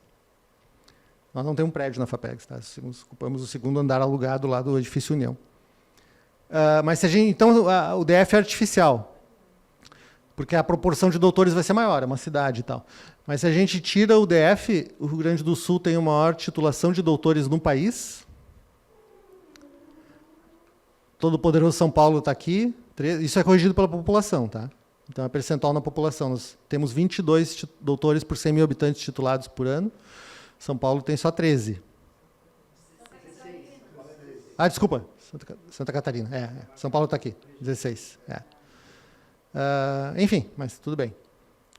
Nós não temos um prédio na FAPEGS, tá? Nós ocupamos o 2º andar alugado lá do edifício União. Mas se a gente, então o DF é artificial, porque a proporção de doutores vai ser maior, é uma cidade e tal. Mas se a gente tira o DF, o Rio Grande do Sul tem a maior titulação de doutores no país. Todo o poderoso São Paulo está aqui. Isso é corrigido pela população, tá? Então é percentual na população. Nós temos 22 doutores por 100 mil habitantes titulados por ano. São Paulo tem só 13. Ah, desculpa. Santa Catarina. São Paulo está aqui. 16. Enfim, mas tudo bem.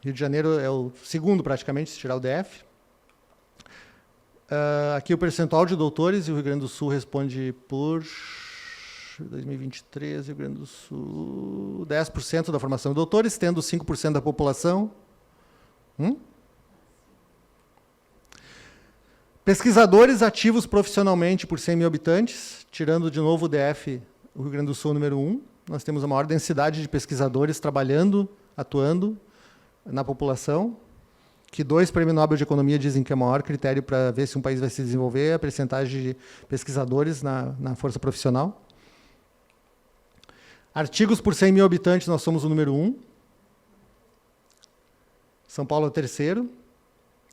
Rio de Janeiro é o 2º, praticamente, se tirar o DF. Aqui o percentual de doutores, e o Rio Grande do Sul responde por 2023, Rio Grande do Sul, 10% da formação de doutores, tendo 5% da população. Pesquisadores ativos profissionalmente por 100 mil habitantes, tirando de novo o DF, o Rio Grande do Sul número 1. Nós temos a maior densidade de pesquisadores trabalhando, atuando na população, que 2 prêmios Nobel de Economia dizem que é o maior critério para ver se um país vai se desenvolver, é a percentagem de pesquisadores na força profissional. Artigos por 100 mil habitantes, nós somos o número 1. São Paulo é o 3º.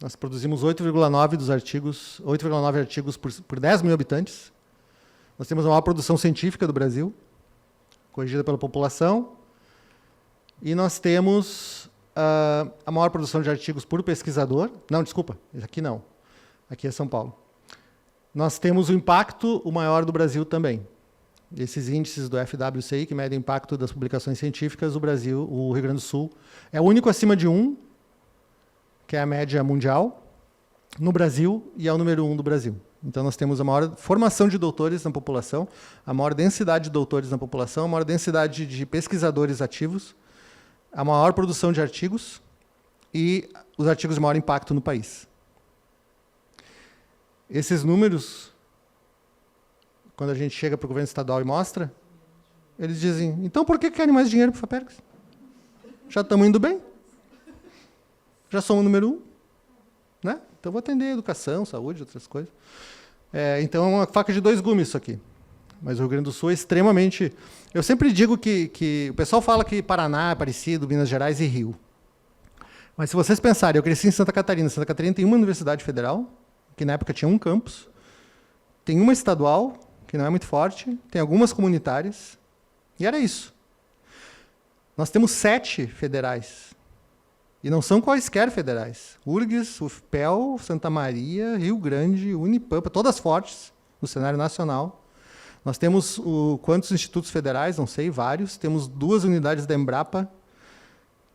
Nós produzimos 8,9 artigos por 10 mil habitantes. Nós temos a maior produção científica do Brasil, corrigida pela população. E nós temos a maior produção de artigos por pesquisador. Não, desculpa, aqui não. Aqui é São Paulo. Nós temos o impacto, o maior do Brasil também. Esses índices do FWCI, que medem o impacto das publicações científicas, o Rio Grande do Sul é o único acima de 1, que é a média mundial, no Brasil, e é o número 1 do Brasil. Então, nós temos a maior formação de doutores na população, a maior densidade de doutores na população, a maior densidade de pesquisadores ativos, a maior produção de artigos e os artigos de maior impacto no país. Esses números, quando a gente chega para o governo estadual e mostra, eles dizem, então por que querem mais dinheiro para o FAPERGS? Já estamos indo bem. Já somos o número 1. Né? Então, vou atender educação, saúde, outras coisas. Então, é uma faca de 2 gumes isso aqui. Mas o Rio Grande do Sul é extremamente... Eu sempre digo que o pessoal fala que Paraná é parecido, Minas Gerais e Rio. Mas se vocês pensarem, eu cresci em Santa Catarina. Santa Catarina tem uma universidade federal, que na época tinha um campus. Tem uma estadual, que não é muito forte. Tem algumas comunitárias. E era isso. Nós temos 7 federais. E não são quaisquer federais. URGS, UFPEL, Santa Maria, Rio Grande, Unipampa, todas fortes no cenário nacional. Nós temos quantos institutos federais? Não sei, vários. Temos 2 unidades da Embrapa.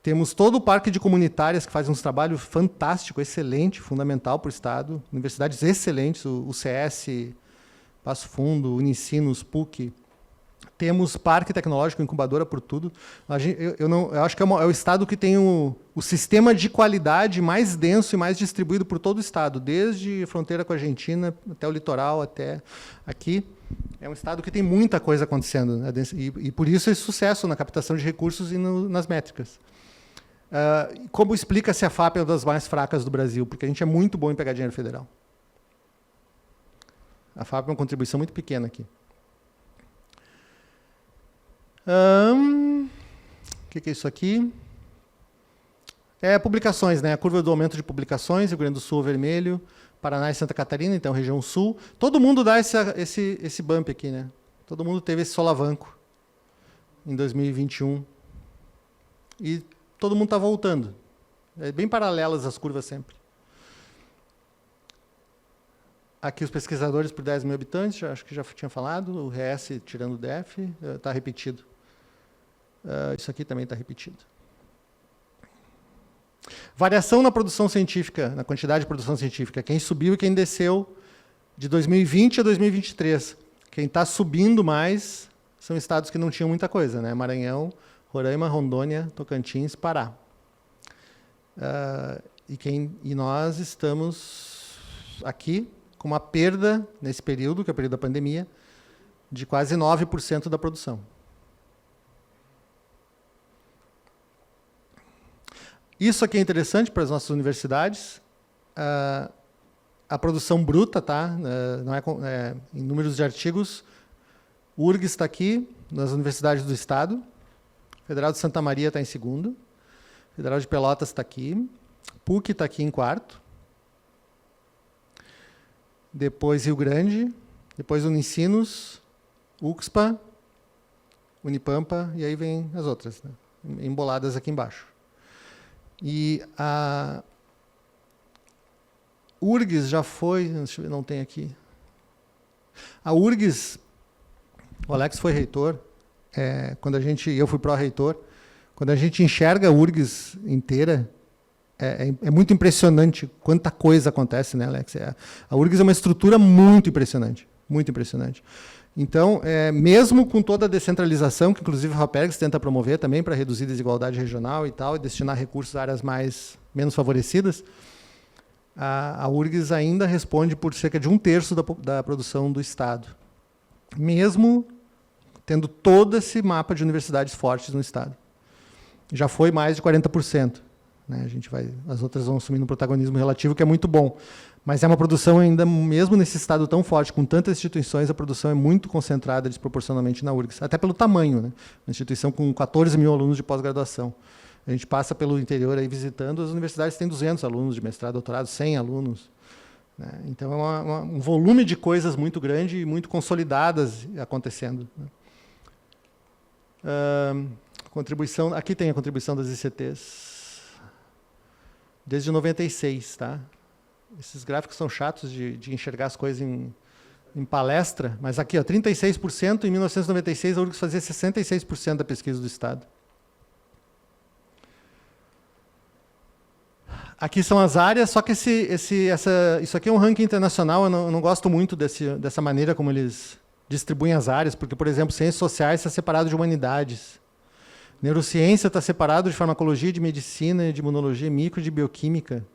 Temos todo o parque de comunitárias que faz um trabalho fantástico, excelente, fundamental para o Estado. Universidades excelentes, o CS, Passo Fundo, Unicinos, PUC. Temos parque tecnológico, incubadora por tudo. Eu acho que é o estado que tem o sistema de qualidade mais denso e mais distribuído por todo o estado, desde a fronteira com a Argentina até o litoral, até aqui. É um estado que tem muita coisa acontecendo, né? E por isso esse sucesso na captação de recursos e nas métricas. Como explica-se a FAP é uma das mais fracas do Brasil? Porque a gente é muito bom em pegar dinheiro federal. A FAP é uma contribuição muito pequena aqui. O que é isso aqui? Publicações, né? A curva do aumento de publicações, Rio Grande do Sul vermelho, Paraná e Santa Catarina, então região sul. Todo mundo dá esse bump aqui, né? Todo mundo teve esse solavanco em 2021. E todo mundo está voltando. É bem paralelas as curvas sempre. Aqui os pesquisadores por 10 mil habitantes, acho que já tinha falado, o RS tirando o DF, está repetido. Isso aqui também está repetido. Variação na produção científica, na quantidade de produção científica. Quem subiu e quem desceu de 2020 a 2023. Quem está subindo mais são estados que não tinham muita coisa, né? Maranhão, Roraima, Rondônia, Tocantins, Pará. E nós estamos aqui com uma perda, nesse período, que é o período da pandemia, de quase 9% da produção. Isso aqui é interessante para as nossas universidades. A produção bruta, tá? Não em números de artigos. O URGS está aqui, nas universidades do Estado. Federal de Santa Maria está em segundo. Federal de Pelotas está aqui. PUC está aqui em quarto. Depois Rio Grande. Depois Unicinos. UXPA. Unipampa. E aí vem as outras, né? Emboladas aqui embaixo. E a URGS já foi... Deixa eu ver, não tem aqui. A URGS... O Alex foi reitor. Eu fui pró-reitor. Quando a gente enxerga a URGS inteira, é muito impressionante quanta coisa acontece, né, Alex? A URGS é uma estrutura muito impressionante. Muito impressionante. Então, mesmo com toda a descentralização, que inclusive a FAPERGS tenta promover também para reduzir a desigualdade regional e tal, e destinar recursos a áreas menos favorecidas, a URGS ainda responde por cerca de 1/3 da produção do Estado. Mesmo tendo todo esse mapa de universidades fortes no Estado. Já foi mais de 40%. Né? As outras vão assumindo um protagonismo relativo, que é muito bom. Mas é uma produção ainda, mesmo nesse Estado tão forte, com tantas instituições, a produção é muito concentrada desproporcionalmente na URGS. Até pelo tamanho. Né? Uma instituição com 14 mil alunos de pós-graduação. A gente passa pelo interior aí visitando, as universidades têm 200 alunos de mestrado, doutorado, 100 alunos. Né? Então, é um volume de coisas muito grande e muito consolidadas acontecendo. Né? Contribuição, aqui tem a contribuição das ICTs desde 96, tá? Esses gráficos são chatos de enxergar as coisas em palestra, mas aqui, ó, 36%, em 1996 a URGS fazia 66% da pesquisa do Estado. Aqui são as áreas, só que isso aqui é um ranking internacional, eu não gosto muito dessa maneira como eles distribuem as áreas, porque, por exemplo, ciências sociais está separado de humanidades. Neurociência está separado de farmacologia, de medicina, de imunologia, micro, de bioquímica.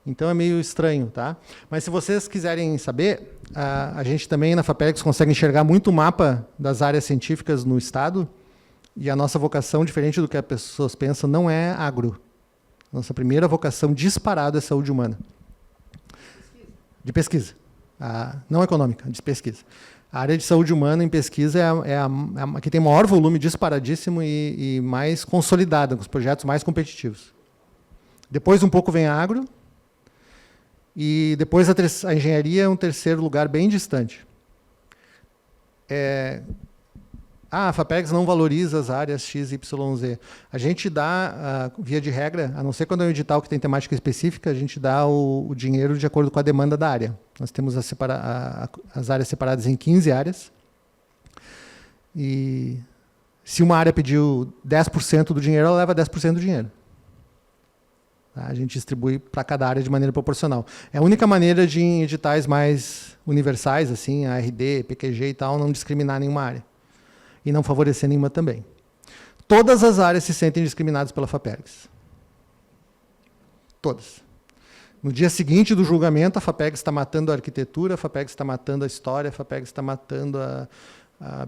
Então é meio estranho, tá? Mas se vocês quiserem saber, a gente também na FAPERGS consegue enxergar muito o mapa das áreas científicas no Estado, e a nossa vocação, diferente do que as pessoas pensam, não é agro. Nossa primeira vocação disparada é saúde humana. De pesquisa. Não econômica, de pesquisa. A área de saúde humana em pesquisa é a que tem maior volume, disparadíssimo e mais consolidada, com os projetos mais competitivos. Depois um pouco vem a agro, e depois a engenharia é um terceiro lugar bem distante. A FAPERGS não valoriza as áreas X, Y, Z. A gente dá, via de regra, a não ser quando é um edital que tem temática específica, a gente dá o dinheiro de acordo com a demanda da área. Nós temos as áreas separadas em 15 áreas. E se uma área pediu 10% do dinheiro, ela leva 10% do dinheiro. A gente distribui para cada área de maneira proporcional. É a única maneira de, em editais mais universais, assim, ARD, PQG e tal, não discriminar nenhuma área. E não favorecer nenhuma também. Todas as áreas se sentem discriminadas pela FAPERGS. Todas. No dia seguinte do julgamento, a FAPERGS está matando a arquitetura, a FAPERGS está matando a história, a FAPERGS está matando a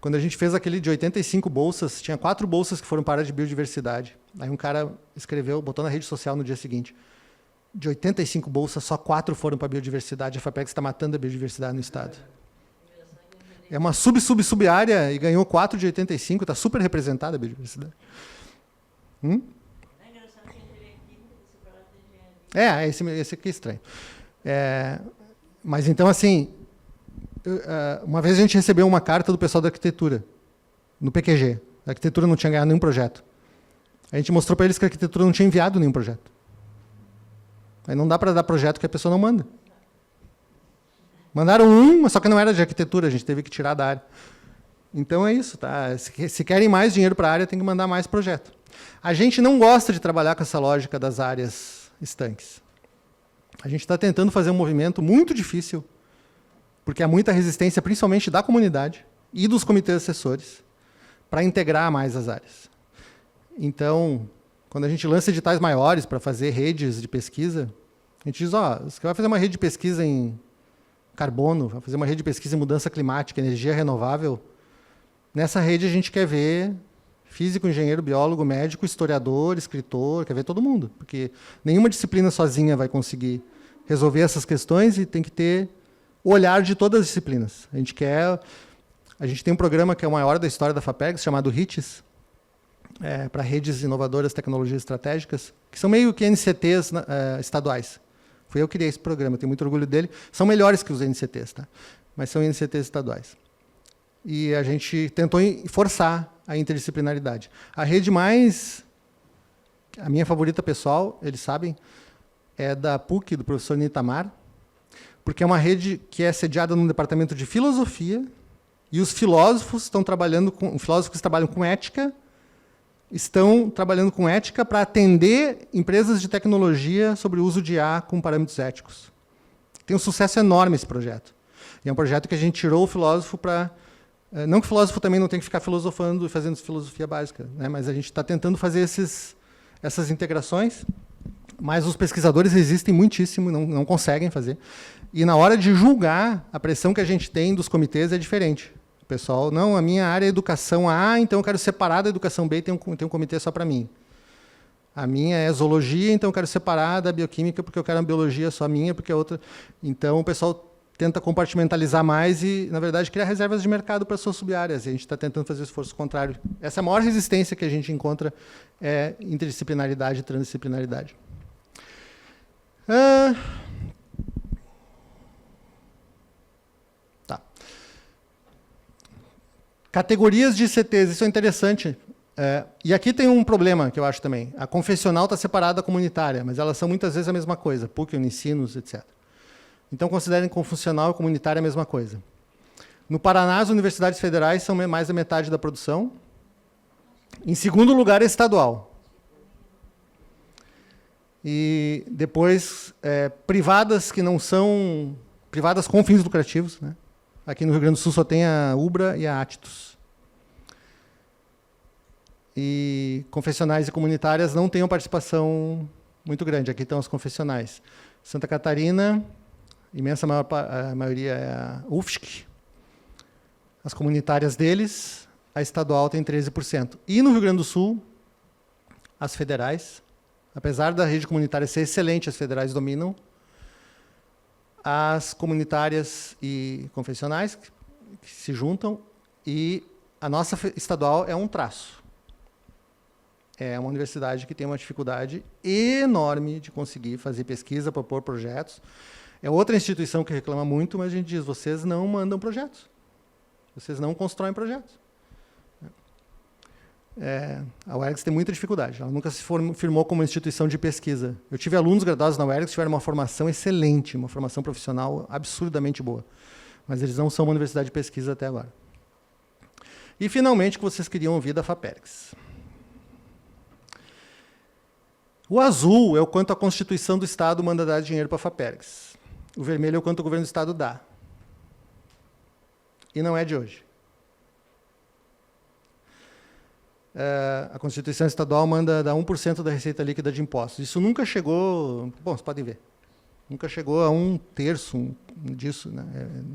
Quando a gente fez aquele de 85 bolsas, tinha 4 bolsas que foram para a área de biodiversidade. Aí um cara escreveu, botou na rede social no dia seguinte, de 85 bolsas, só 4 foram para a biodiversidade, a FAPERGS está matando a biodiversidade no Estado. É uma sub-área e ganhou 4 de 85, está super representada a biodiversidade. Esse aqui é estranho. Mas então, assim, uma vez a gente recebeu uma carta do pessoal da arquitetura, no PQG. A arquitetura não tinha ganhado nenhum projeto. A gente mostrou para eles que a arquitetura não tinha enviado nenhum projeto. Aí não dá para dar projeto que a pessoa não manda. Mandaram mas só que não era de arquitetura, a gente teve que tirar da área. Então é isso, tá? Se querem mais dinheiro para a área, tem que mandar mais projeto. A gente não gosta de trabalhar com essa lógica das áreas estanques. A gente está tentando fazer um movimento muito difícil, porque há muita resistência, principalmente da comunidade e dos comitês assessores, para integrar mais as áreas. Então, quando a gente lança editais maiores para fazer redes de pesquisa, a gente diz, você vai fazer uma rede de pesquisa em carbono, vai fazer uma rede de pesquisa em mudança climática, energia renovável. Nessa rede a gente quer ver físico, engenheiro, biólogo, médico, historiador, escritor, quer ver todo mundo, porque nenhuma disciplina sozinha vai conseguir resolver essas questões e tem que ter o olhar de todas as disciplinas. A gente tem um programa que é o maior da história da FAPERGS, chamado RITES, para redes inovadoras, tecnologias estratégicas, que são meio que NCTs estaduais. Fui eu que criei esse programa, tenho muito orgulho dele. São melhores que os NCTs, tá? Mas são NCTs estaduais. E a gente tentou forçar a interdisciplinaridade. A rede a minha favorita pessoal, eles sabem, é da PUC, do professor Nitamar, porque é uma rede que é sediada no departamento de filosofia, e os filósofos que trabalham com ética, estão trabalhando com ética para atender empresas de tecnologia sobre o uso de IA com parâmetros éticos. Tem um sucesso enorme esse projeto. E é um projeto que a gente tirou o filósofo para... Não que o filósofo também não tenha que ficar filosofando e fazendo filosofia básica, né? Mas a gente está tentando fazer essas integrações, mas os pesquisadores resistem muitíssimo, não conseguem fazer. E na hora de julgar, a pressão que a gente tem dos comitês é diferente. O pessoal, não, a minha área é educação A, então eu quero separar da educação B e tem um comitê só para mim. A minha é zoologia, então eu quero separar da bioquímica porque eu quero uma biologia só minha, porque a outra... Então o pessoal tenta compartimentalizar mais e, na verdade, criar reservas de mercado para suas subáreas. E a gente está tentando fazer o esforço contrário. Essa é a maior resistência que a gente encontra, é interdisciplinaridade e transdisciplinaridade. Tá. Categorias de ICTs, isso é interessante. E aqui tem um problema que eu acho também. A confessional está separada da comunitária, mas elas são muitas vezes a mesma coisa, PUC, Unicinos, etc. Então, considerem confessional e comunitária a mesma coisa. No Paraná, as universidades federais são mais da metade da produção. Em segundo lugar, é estadual. E depois, privadas que não são... Privadas com fins lucrativos, né? Aqui no Rio Grande do Sul só tem a UBRA e a Actus. E confessionais e comunitárias não têm uma participação muito grande. Aqui estão as confessionais. Santa Catarina... imensa maioria é a UFSC. As comunitárias deles, a estadual tem 13%. E no Rio Grande do Sul, as federais, apesar da rede comunitária ser excelente, as federais dominam, as comunitárias e confessionais que se juntam, e a nossa estadual é um traço. É uma universidade que tem uma dificuldade enorme de conseguir fazer pesquisa, propor projetos. É outra instituição que reclama muito, mas a gente diz, vocês não mandam projetos. Vocês não constroem projetos. A UERGS tem muita dificuldade. Ela nunca se firmou como uma instituição de pesquisa. Eu tive alunos graduados na UERGS que tiveram uma formação excelente, uma formação profissional absurdamente boa. Mas eles não são uma universidade de pesquisa até agora. E, finalmente, o que vocês queriam ouvir da FAPERGS. O azul é o quanto a Constituição do Estado manda dar dinheiro para a FAPERGS. O vermelho é o quanto o governo do Estado dá. E não é de hoje. A Constituição Estadual manda dar 1% da receita líquida de impostos. Isso nunca chegou... Bom, vocês podem ver. Nunca chegou a 1/3 disso, né?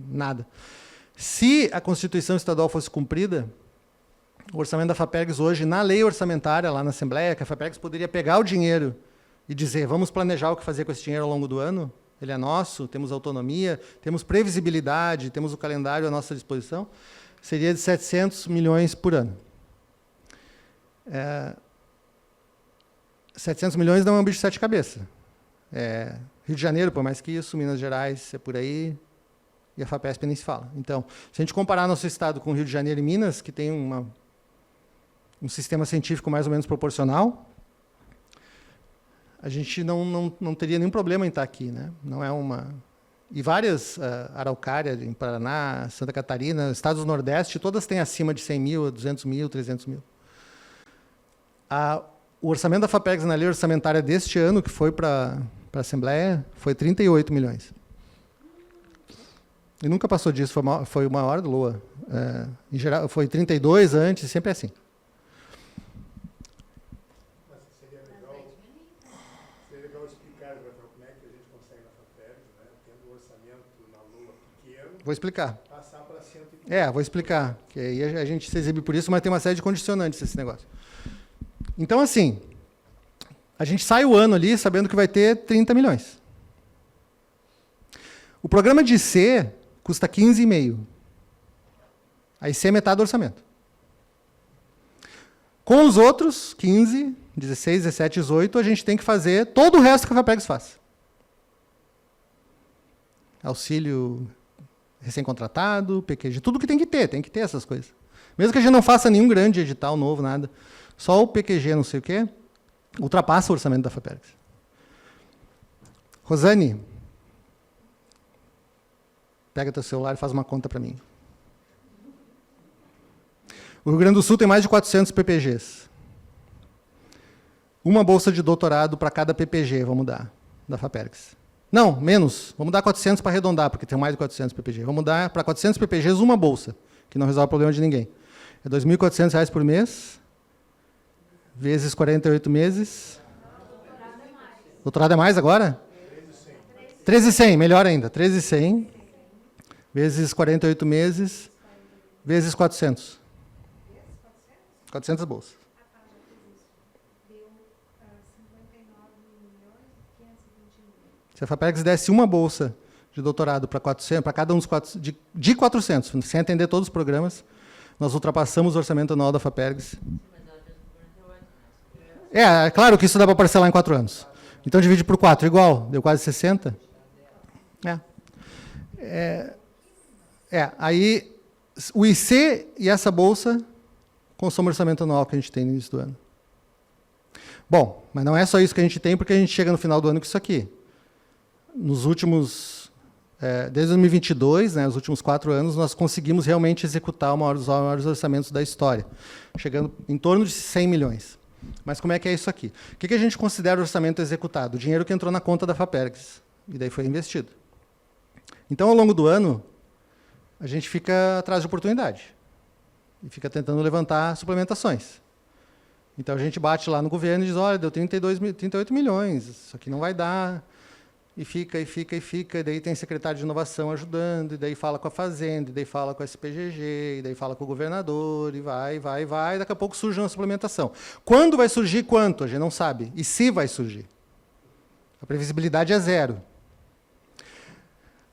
Nada. Se a Constituição Estadual fosse cumprida, o orçamento da FAPERGS hoje, na lei orçamentária, lá na Assembleia, que a FAPERGS poderia pegar o dinheiro e dizer, vamos planejar o que fazer com esse dinheiro ao longo do ano, ele é nosso, temos autonomia, temos previsibilidade, temos o calendário à nossa disposição, seria de 700 milhões por ano. 700 milhões não é um bicho de 7 cabeças. Rio de Janeiro, por mais que isso, Minas Gerais, é por aí, e a FAPESP nem se fala. Então, se a gente comparar nosso estado com Rio de Janeiro e Minas, que tem um sistema científico mais ou menos proporcional, a gente não teria nenhum problema em estar aqui, né? Não é uma... E várias, Araucária, em Paraná, Santa Catarina, estados do Nordeste, todas têm acima de 100 mil, 200 mil, 300 mil. O orçamento da FAPERGS na lei orçamentária deste ano, que foi para a Assembleia, foi 38 milhões. E nunca passou disso, foi o maior do Lua. Em geral, foi 32 antes, sempre assim. Mas seria legal explicar, Rafael, como é que a gente consegue na FAPERGS, né, tendo um orçamento na Lua pequeno, Vou explicar. passar para 150. Vou explicar. Que aí a gente se exibe por isso, mas tem uma série de condicionantes esse negócio. Então, assim, a gente sai o ano ali sabendo que vai ter 30 milhões. O programa de C custa 15,5. Aí C é metade do orçamento. Com os outros, 15, 16, 17, 18, a gente tem que fazer todo o resto que a FAPERGS faz. Auxílio recém-contratado, PQG, tudo que tem que ter essas coisas. Mesmo que a gente não faça nenhum grande edital novo, nada, só o PQG, não sei o quê, ultrapassa o orçamento da FAPERGS. Rosane, pega teu celular e faz uma conta para mim. O Rio Grande do Sul tem mais de 400 PPGs. Uma bolsa de doutorado para cada PPG, vamos dar, da FAPERGS. Não, menos. Vamos dar 400 para arredondar, porque tem mais de 400 PPG. Vamos dar para 400 PPGs uma bolsa, que não resolve o problema de ninguém. É R$ 2.400 por mês, vezes 48 meses. Doutorado é mais agora? 13.100, melhor ainda. 13.100, vezes 48 meses, vezes 400. 400 bolsas. Se a FAPERGS desse uma bolsa de doutorado para cada um dos 400, de 400, sem atender todos os programas, nós ultrapassamos o orçamento anual da FAPERGS. É claro que isso dá para parcelar em 4 anos. Então divide por 4, igual, deu quase 60. Aí o IC e essa bolsa consomem o orçamento anual que a gente tem no início do ano. Bom, mas não é só isso que a gente tem, porque a gente chega no final do ano com isso aqui. Nos últimos, desde 2022, né, os últimos 4 anos, nós conseguimos realmente executar os maiores orçamentos da história, chegando em torno de 100 milhões. Mas como é que é isso aqui? O que a gente considera orçamento executado? O dinheiro que entrou na conta da FAPERGS, e daí foi investido. Então, ao longo do ano, a gente fica atrás de oportunidade, e fica tentando levantar suplementações. Então, a gente bate lá no governo e diz, olha, deu 38 milhões, isso aqui não vai dar. E fica, e daí tem secretário de inovação ajudando, e daí fala com a Fazenda, e daí fala com a SPGG, e daí fala com o governador, e vai, daqui a pouco surge uma suplementação. Quando vai surgir, quanto? A gente não sabe. E se vai surgir? A previsibilidade é 0.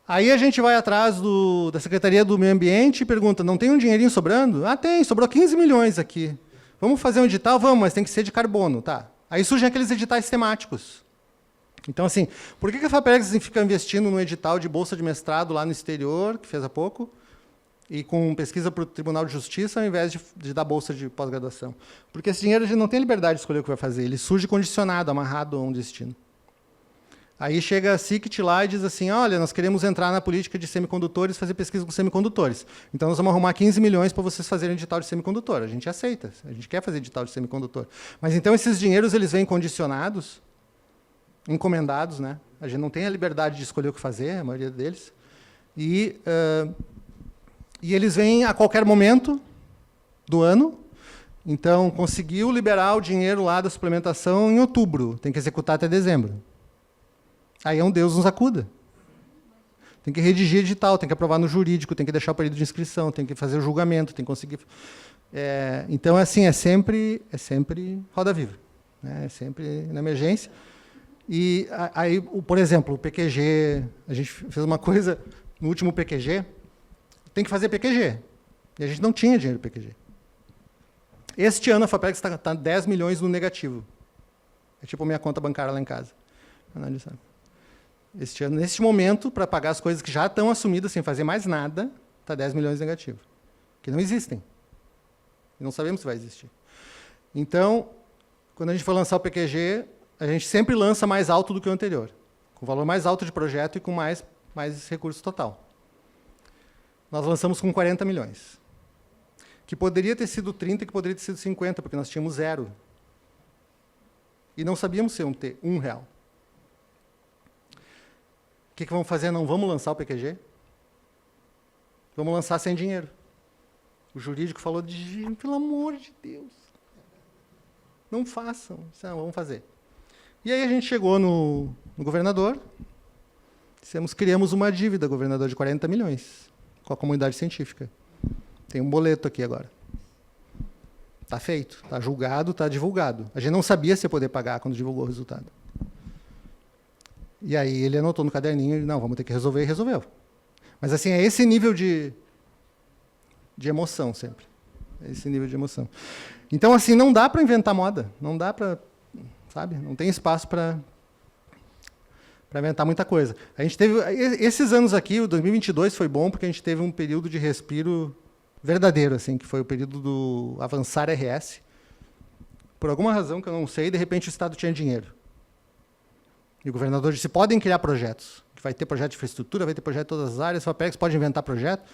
Aí a gente vai atrás da Secretaria do Meio Ambiente e pergunta, não tem um dinheirinho sobrando? Ah, tem, sobrou 15 milhões aqui. Vamos fazer um edital? Vamos, mas tem que ser de carbono, tá? Aí surgem aqueles editais temáticos. Então, assim, por que a FAPERGS fica investindo num edital de bolsa de mestrado lá no exterior, que fez há pouco, e com pesquisa para o Tribunal de Justiça, ao invés de dar bolsa de pós-graduação? Porque esse dinheiro a gente não tem liberdade de escolher o que vai fazer, ele surge condicionado, amarrado a um destino. Aí chega a CICT lá e diz assim, olha, nós queremos entrar na política de semicondutores, fazer pesquisa com semicondutores. Então, nós vamos arrumar 15 milhões para vocês fazerem edital de semicondutor. A gente aceita, a gente quer fazer edital de semicondutor. Mas, então, esses dinheiros eles vêm condicionados, encomendados, né? A gente não tem a liberdade de escolher o que fazer, a maioria deles. E eles vêm a qualquer momento do ano. Então, conseguiu liberar o dinheiro lá da suplementação em outubro. Tem que executar até dezembro. Aí é um Deus nos acuda. Tem que redigir edital, tem que aprovar no jurídico, tem que deixar o período de inscrição, tem que fazer o julgamento, tem que conseguir... então, assim, é sempre roda viva. Né? É sempre na emergência. E aí, por exemplo, o PQG, a gente fez uma coisa no último PQG, tem que fazer PQG. E a gente não tinha dinheiro para PQG. Este ano a FAPERGS está 10 milhões no negativo. É tipo a minha conta bancária lá em casa. Analisar. Este ano, neste momento, para pagar as coisas que já estão assumidas sem fazer mais nada, está 10 milhões negativo. Que não existem. E não sabemos se vai existir. Então, quando a gente for lançar o PQG, a gente sempre lança mais alto do que o anterior, com valor mais alto de projeto e com mais recurso total. Nós lançamos com 40 milhões, que poderia ter sido 30, que poderia ter sido 50, porque nós tínhamos 0. E não sabíamos se iam ter R$1. O que vamos fazer? Não vamos lançar o PQG? Vamos lançar sem dinheiro. O jurídico falou de pelo amor de Deus. Não façam. Não, vamos fazer. E aí a gente chegou no governador, criamos uma dívida, governador, de 40 milhões com a comunidade científica. Tem um boleto aqui agora. Está feito, está julgado, está divulgado. A gente não sabia se ia poder pagar quando divulgou o resultado. E aí ele anotou no caderninho, e não, vamos ter que resolver, e resolveu. Mas assim, é esse nível de emoção sempre. É esse nível de emoção. Então, assim, não dá para inventar moda. Não dá para, sabe? Não tem espaço para inventar muita coisa. A gente teve, esses anos aqui, o 2022 foi bom, porque a gente teve um período de respiro verdadeiro, assim, que foi o período do Avançar RS. Por alguma razão que eu não sei, de repente o Estado tinha dinheiro. E o governador disse, podem criar projetos. Vai ter projeto de infraestrutura, vai ter projeto de todas as áreas, a FAPERGS pode inventar projeto.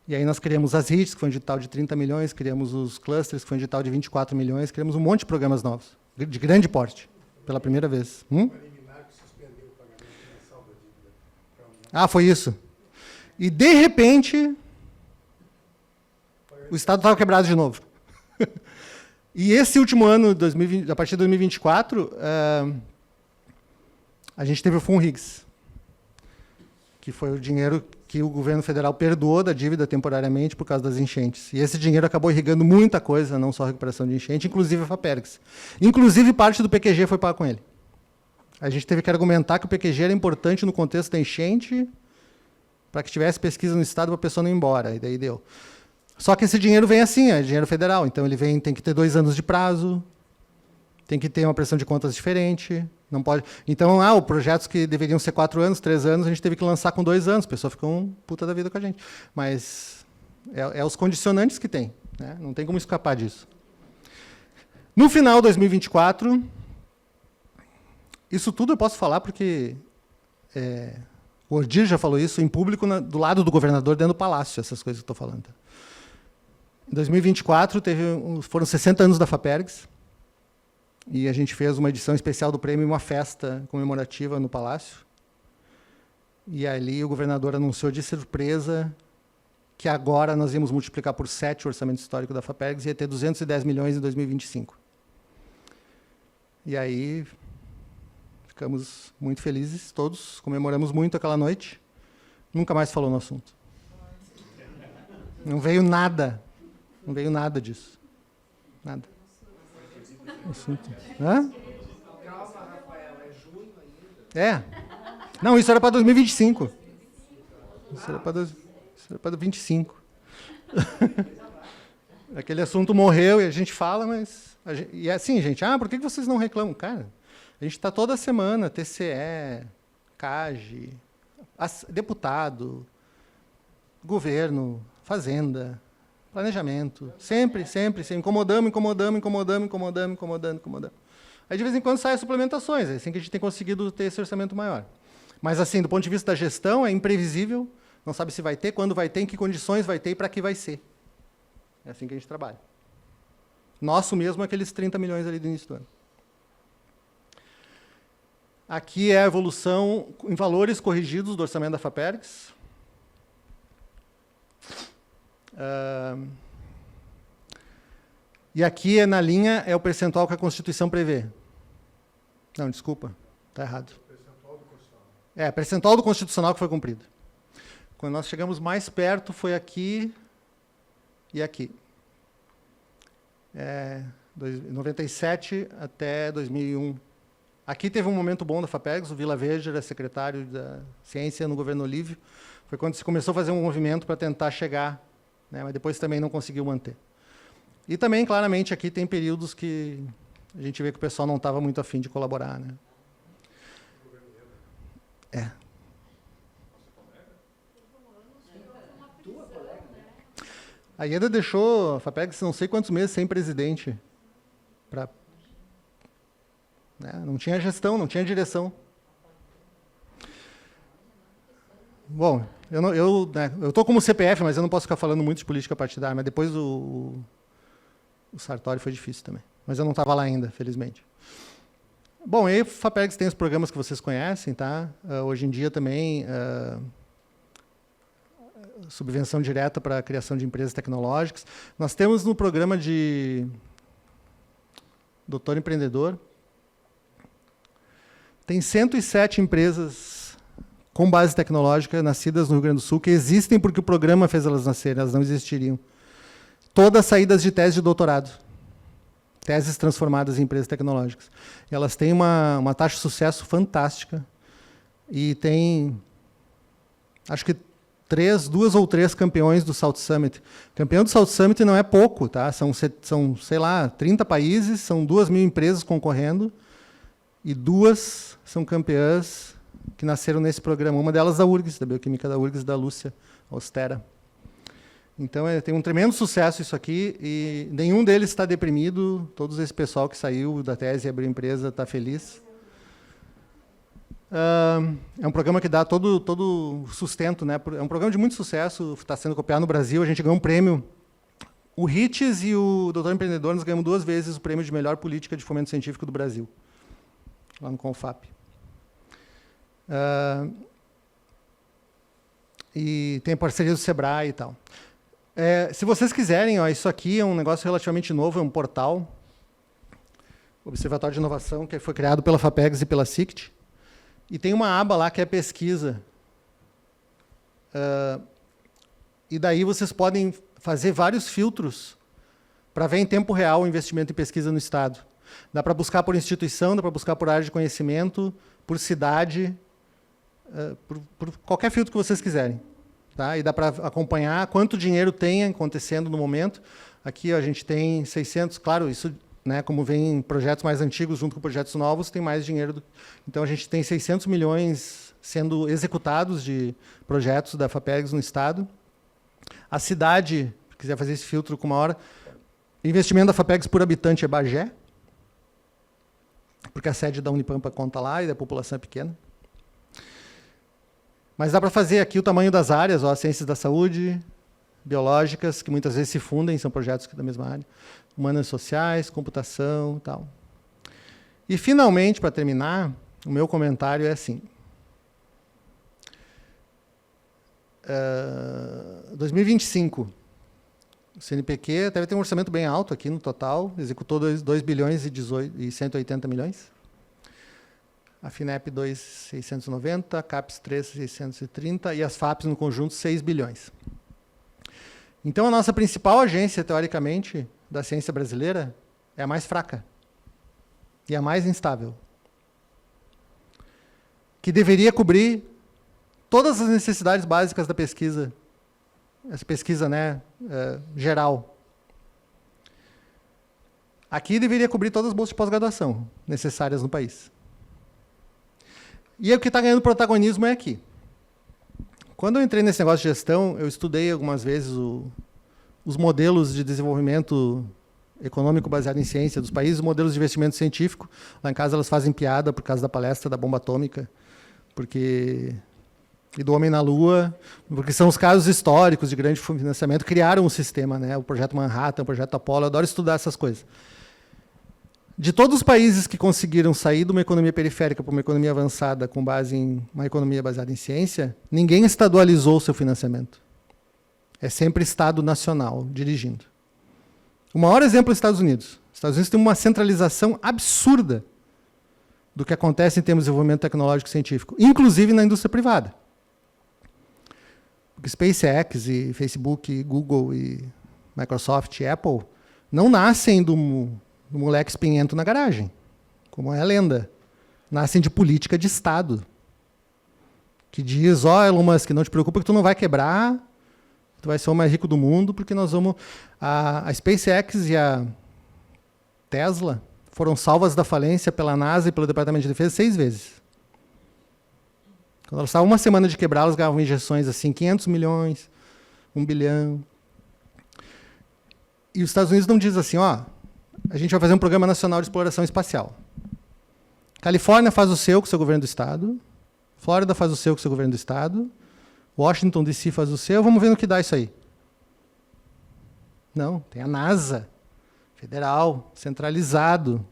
E aí nós criamos as RITs, que foi um edital de 30 milhões, criamos os clusters, que foi um edital de 24 milhões, criamos um monte de programas novos, de grande porte, pela primeira vez. Ah, foi isso. E, de repente, o Estado estava quebrado de novo. E esse último ano, 2020, a partir de 2024, a gente teve o FUNRIGS, que foi o dinheiro que o governo federal perdoou da dívida temporariamente por causa das enchentes. E esse dinheiro acabou irrigando muita coisa, não só a recuperação de enchente, inclusive a FAPERGS. Inclusive, parte do PQG foi paga com ele. A gente teve que argumentar que o PQG era importante no contexto da enchente, para que tivesse pesquisa no Estado para a pessoa não ir embora. E daí deu. Só que esse dinheiro vem assim, é dinheiro federal. Então, ele tem que ter 2 anos de prazo, tem que ter uma prestação de contas diferente. Não pode. Então, projetos que deveriam ser 4 anos, 3 anos, a gente teve que lançar com 2 anos. A pessoa ficou puta da vida com a gente. Mas é os condicionantes que tem, né? Não tem como escapar disso. No final de 2024, isso tudo eu posso falar porque o Ordir já falou isso em público, do lado do governador, dentro do palácio, essas coisas que estou falando. Em 2024, foram 60 anos da FAPERGS, e a gente fez uma edição especial do prêmio e uma festa comemorativa no Palácio. E ali o governador anunciou de surpresa que agora nós íamos multiplicar por 7 o orçamento histórico da FAPERGS e ia ter 210 milhões em 2025. E aí ficamos muito felizes, todos, comemoramos muito aquela noite. Nunca mais falou no assunto. Não veio nada disso. Nada. Assunto. Hã? Calma, Rafael, é junho ainda. Não, isso era para 2025. Isso era para 25. Aquele assunto morreu e a gente fala, mas... E é assim, gente, por que vocês não reclamam? Cara, a gente está toda semana, TCE, CAGE, deputado, governo, fazenda, planejamento, sempre, incomodando. Aí, de vez em quando, saem as suplementações, é assim que a gente tem conseguido ter esse orçamento maior. Mas, assim, do ponto de vista da gestão, é imprevisível, não sabe se vai ter, quando vai ter, em que condições vai ter e para que vai ser. É assim que a gente trabalha. Nosso mesmo, aqueles 30 milhões ali do início do ano. Aqui é a evolução em valores corrigidos do orçamento da FAPERGS. E aqui na linha é o percentual que a Constituição prevê. Não, desculpa, está errado. Percentual do constitucional. Percentual do Constitucional que foi cumprido. Quando nós chegamos mais perto, foi aqui e aqui. 97 até 2001. Aqui teve um momento bom da FAPERGS, o Vila Verde era secretário da Ciência no governo Olívio. Foi quando se começou a fazer um movimento para tentar chegar, né, mas depois também não conseguiu manter. E também, claramente, aqui tem períodos que a gente vê que o pessoal não estava muito afim de colaborar. Né? A IEDA deixou a FAPERGS não sei quantos meses sem presidente. Não tinha gestão, não tinha direção. Bom, eu estou como CPF, mas eu não posso ficar falando muito de política partidária, mas depois o Sartori foi difícil também. Mas eu não estava lá ainda, felizmente. Bom, e a FAPERGS tem os programas que vocês conhecem, tá? Hoje em dia também, subvenção direta para a criação de empresas tecnológicas. Nós temos no programa de Doutor Empreendedor, tem 107 empresas com base tecnológica nascidas no Rio Grande do Sul, que existem porque o programa fez elas nascerem, elas não existiriam. Todas saídas de tese de doutorado. Teses transformadas em empresas tecnológicas. E elas têm uma taxa de sucesso fantástica. E tem, acho que, 2 ou 3 campeões do South Summit. Campeão do South Summit não é pouco, tá? São, sei lá, 30 países, são 2.000 empresas concorrendo, e 2 são campeãs que nasceram nesse programa. Uma delas da URGS, da Bioquímica da URGS, da Lúcia Ostera. Então, tem um tremendo sucesso isso aqui, e nenhum deles está deprimido, todo esse pessoal que saiu da tese e abriu empresa está feliz. É um programa que dá todo sustento, né? É um programa de muito sucesso, está sendo copiado no Brasil, a gente ganhou um prêmio. O RITES e o Doutor Empreendedor, nós ganhamos 2 vezes o prêmio de melhor política de fomento científico do Brasil, lá no Confap. E tem parceria do Sebrae e tal. Se vocês quiserem, ó, isso aqui é um negócio relativamente novo, é um portal, Observatório de Inovação, que foi criado pela FAPERGS e pela SICT, e tem uma aba lá que é pesquisa. E daí vocês podem fazer vários filtros para ver em tempo real o investimento em pesquisa no Estado. Dá para buscar por instituição, dá para buscar por área de conhecimento, por cidade, por qualquer filtro que vocês quiserem. Tá? E dá para acompanhar quanto dinheiro tem acontecendo no momento. Aqui ó, a gente tem 600, claro, isso, né, como vem projetos mais antigos junto com projetos novos, tem mais dinheiro. Então a gente tem 600 milhões sendo executados de projetos da FAPERGS no Estado. A cidade, se quiser fazer esse filtro com uma hora, o investimento da FAPERGS por habitante é Bagé, porque a sede da Unipampa conta lá e a população é pequena. Mas dá para fazer aqui o tamanho das áreas, ó, ciências da saúde, biológicas, que muitas vezes se fundem, são projetos da mesma área, humanas sociais, computação e tal. E, finalmente, para terminar, o meu comentário é assim. 2025, o CNPq deve ter um orçamento bem alto aqui no total, executou 2 bilhões e 180 milhões. A FINEP 2.690, a CAPES 3.630 e as FAPs no conjunto 6 bilhões. Então a nossa principal agência, teoricamente, da ciência brasileira é a mais fraca e a mais instável, que deveria cobrir todas as necessidades básicas da pesquisa, essa pesquisa, né, geral. Aqui deveria cobrir todas as bolsas de pós-graduação necessárias no país. E o que está ganhando protagonismo é aqui. Quando eu entrei nesse negócio de gestão, eu estudei algumas vezes os modelos de desenvolvimento econômico baseado em ciência dos países, os modelos de investimento científico. Lá em casa elas fazem piada por causa da palestra da bomba atômica, e do homem na Lua, porque são os casos históricos de grande financiamento, criaram um sistema, né? O projeto Manhattan, o projeto Apollo, eu adoro estudar essas coisas. De todos os países que conseguiram sair de uma economia periférica para uma economia avançada com base em uma economia baseada em ciência, ninguém estadualizou o seu financiamento. É sempre Estado nacional dirigindo. O maior exemplo é os Estados Unidos. Os Estados Unidos têm uma centralização absurda do que acontece em termos de desenvolvimento tecnológico e científico, inclusive na indústria privada. Porque SpaceX e Facebook, Google e Microsoft e Apple não nascem do moleque espinhento na garagem, como é a lenda. Nascem de política de Estado. Que diz, ó, Elon Musk, não te preocupa que tu não vai quebrar, tu vai ser o mais rico do mundo, porque nós vamos... A SpaceX e a Tesla foram salvas da falência pela NASA e pelo Departamento de Defesa 6 vezes. Quando elas estavam uma semana de quebrar, elas ganhavam injeções assim, 500 milhões, 1 bilhão. E os Estados Unidos não diz assim, ó, a gente vai fazer um programa nacional de exploração espacial. Califórnia faz o seu com o seu governo do estado, Flórida faz o seu com o seu governo do estado, Washington DC faz o seu, vamos ver no que dá isso aí. Não, tem a NASA, federal, centralizado.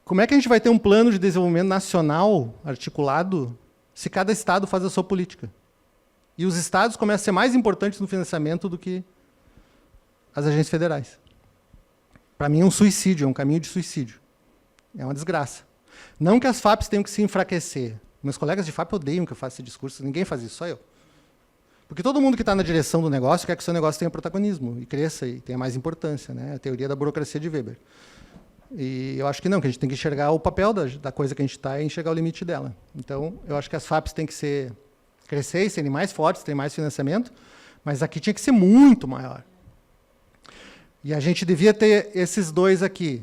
Como é que a gente vai ter um plano de desenvolvimento nacional articulado se cada estado faz a sua política? E os estados começam a ser mais importantes no financiamento do que as agências federais. Para mim é um suicídio, é um caminho de suicídio. É uma desgraça. Não que as FAPs tenham que se enfraquecer. Meus colegas de FAP odeiam que eu faça esse discurso, ninguém faz isso, só eu. Porque todo mundo que está na direção do negócio quer que o seu negócio tenha protagonismo, e cresça, e tenha mais importância, né? A teoria da burocracia de Weber. E eu acho que não, que a gente tem que enxergar o papel da coisa que a gente está e enxergar o limite dela. Então, eu acho que as FAPs têm que crescer e serem mais fortes, terem mais financiamento, mas aqui tinha que ser muito maior. E a gente devia ter esses dois aqui,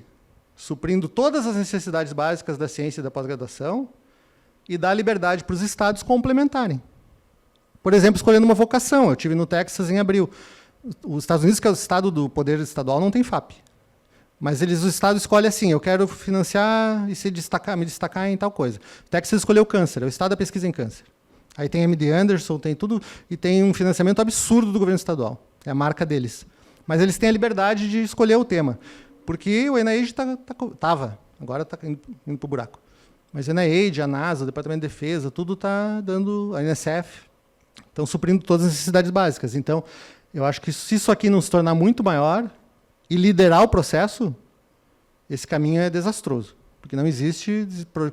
suprindo todas as necessidades básicas da ciência e da pós-graduação, e dar liberdade para os estados complementarem. Por exemplo, escolhendo uma vocação. Eu estive no Texas em abril. Os Estados Unidos, que é o estado do poder estadual, não tem FAP. Mas o estado escolhe assim, eu quero financiar e me destacar em tal coisa. O Texas escolheu câncer, é o estado da pesquisa em câncer. Aí tem MD Anderson, tem tudo, e tem um financiamento absurdo do governo estadual. É a marca deles. Mas eles têm a liberdade de escolher o tema. Porque o NIH estava, agora está indo para o buraco. Mas o NIH, a NASA, o Departamento de Defesa, tudo está dando, a NSF, estão suprindo todas as necessidades básicas. Então, eu acho que se isso aqui não se tornar muito maior e liderar o processo, esse caminho é desastroso. Porque não existe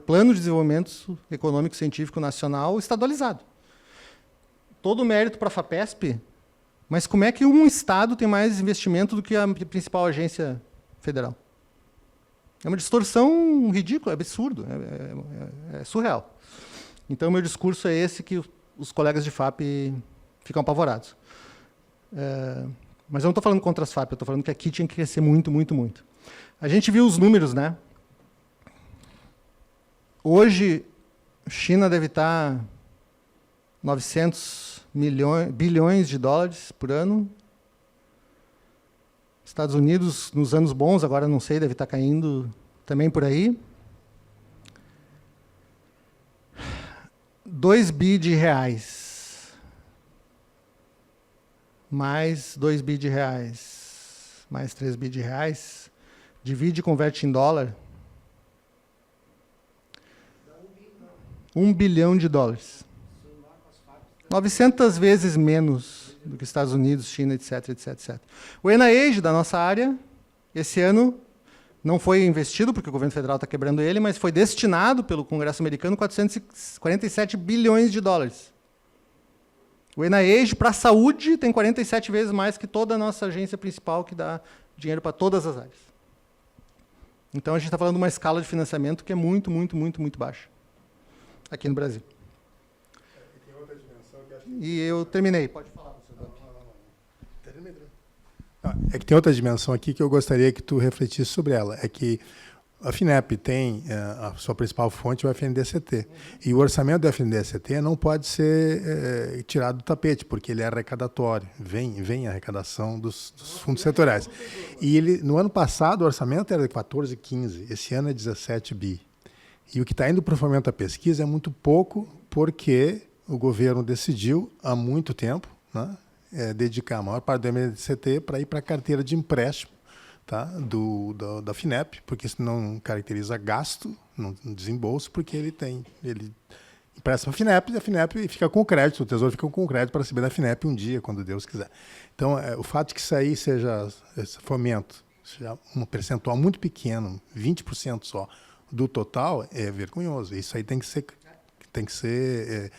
plano de desenvolvimento econômico científico nacional estadualizado. Todo o mérito para a FAPESP, mas como é que um estado tem mais investimento do que a principal agência federal? É uma distorção ridícula, é absurdo, é surreal. Então, meu discurso é esse que os colegas de FAP ficam apavorados. Mas eu não estou falando contra as FAP, eu estou falando que aqui tinha que crescer muito, muito, muito. A gente viu os números, né? Hoje, China deve estar 900 bilhões de dólares por ano. Estados Unidos, nos anos bons, agora não sei, deve estar caindo também por aí. 2 bi de reais. Mais 2 bi de reais. Mais 3 bi de reais. Divide e converte em dólar. 1 bilhão de dólares. 900 vezes menos do que Estados Unidos, China, etc, etc, etc. O NIH, da nossa área, esse ano não foi investido, porque o governo federal está quebrando ele, mas foi destinado pelo Congresso americano 447 bilhões de dólares. O NIH, para a saúde, tem 47 vezes mais que toda a nossa agência principal, que dá dinheiro para todas as áreas. Então, a gente está falando de uma escala de financiamento que é muito, muito, muito, muito baixa, aqui no Brasil. E eu terminei. Pode falar, professor. É que tem outra dimensão aqui que eu gostaria que tu refletisse sobre ela. É que a FINEP tem a sua principal fonte, o FNDCT. E o orçamento do FNDCT não pode ser tirado do tapete, porque ele é arrecadatório. Vem a arrecadação dos fundos setoriais. E ele, no ano passado, o orçamento era de 14, 15. Esse ano é 17 bi. E o que está indo para o fomento da pesquisa é muito pouco, porque o governo decidiu, há muito tempo, né, dedicar a maior parte do MDCT para ir para a carteira de empréstimo, tá, da FINEP, porque isso não caracteriza gasto, não desembolso, porque ele empresta para a FINEP, e a FINEP fica com crédito, o Tesouro fica com crédito para receber da FINEP um dia, quando Deus quiser. Então, o fato de que isso aí seja esse fomento, seja um percentual muito pequeno, 20% só, do total, é vergonhoso. Isso aí tem que ser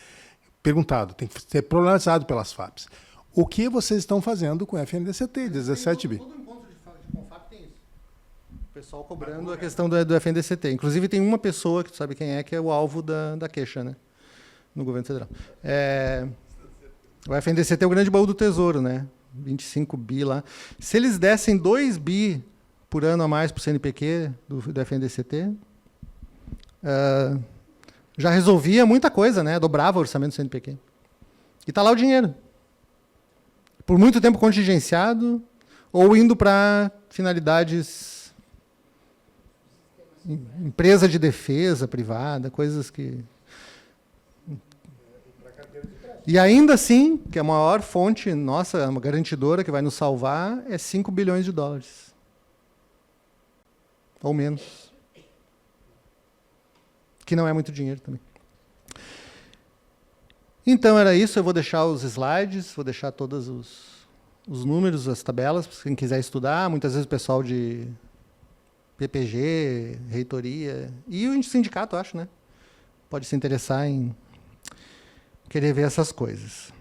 perguntado, tem que ser problematizado pelas FAPs. O que vocês estão fazendo com o FNDCT, 17 bi? Todo encontro de Confap tem isso. O pessoal cobrando a questão do FNDCT. Inclusive, tem uma pessoa, que tu sabe quem é, que é o alvo da queixa, né, no governo federal. O FNDCT é o grande baú do Tesouro, né? 25 bi lá. Se eles dessem 2 bi por ano a mais para o CNPq do FNDCT, já resolvia muita coisa, né? Dobrava o orçamento do CNPq. E está lá o dinheiro. Por muito tempo contingenciado, ou indo para finalidades, empresa de defesa privada, coisas que... E ainda assim, que a maior fonte nossa, uma garantidora que vai nos salvar, é 5 bilhões de dólares. Ou menos. que não é muito dinheiro também. Então, era isso. Eu vou deixar os slides, vou deixar todos os números, as tabelas, para quem quiser estudar. Muitas vezes o pessoal de PPG, reitoria, e o sindicato, acho, né? Pode se interessar em querer ver essas coisas.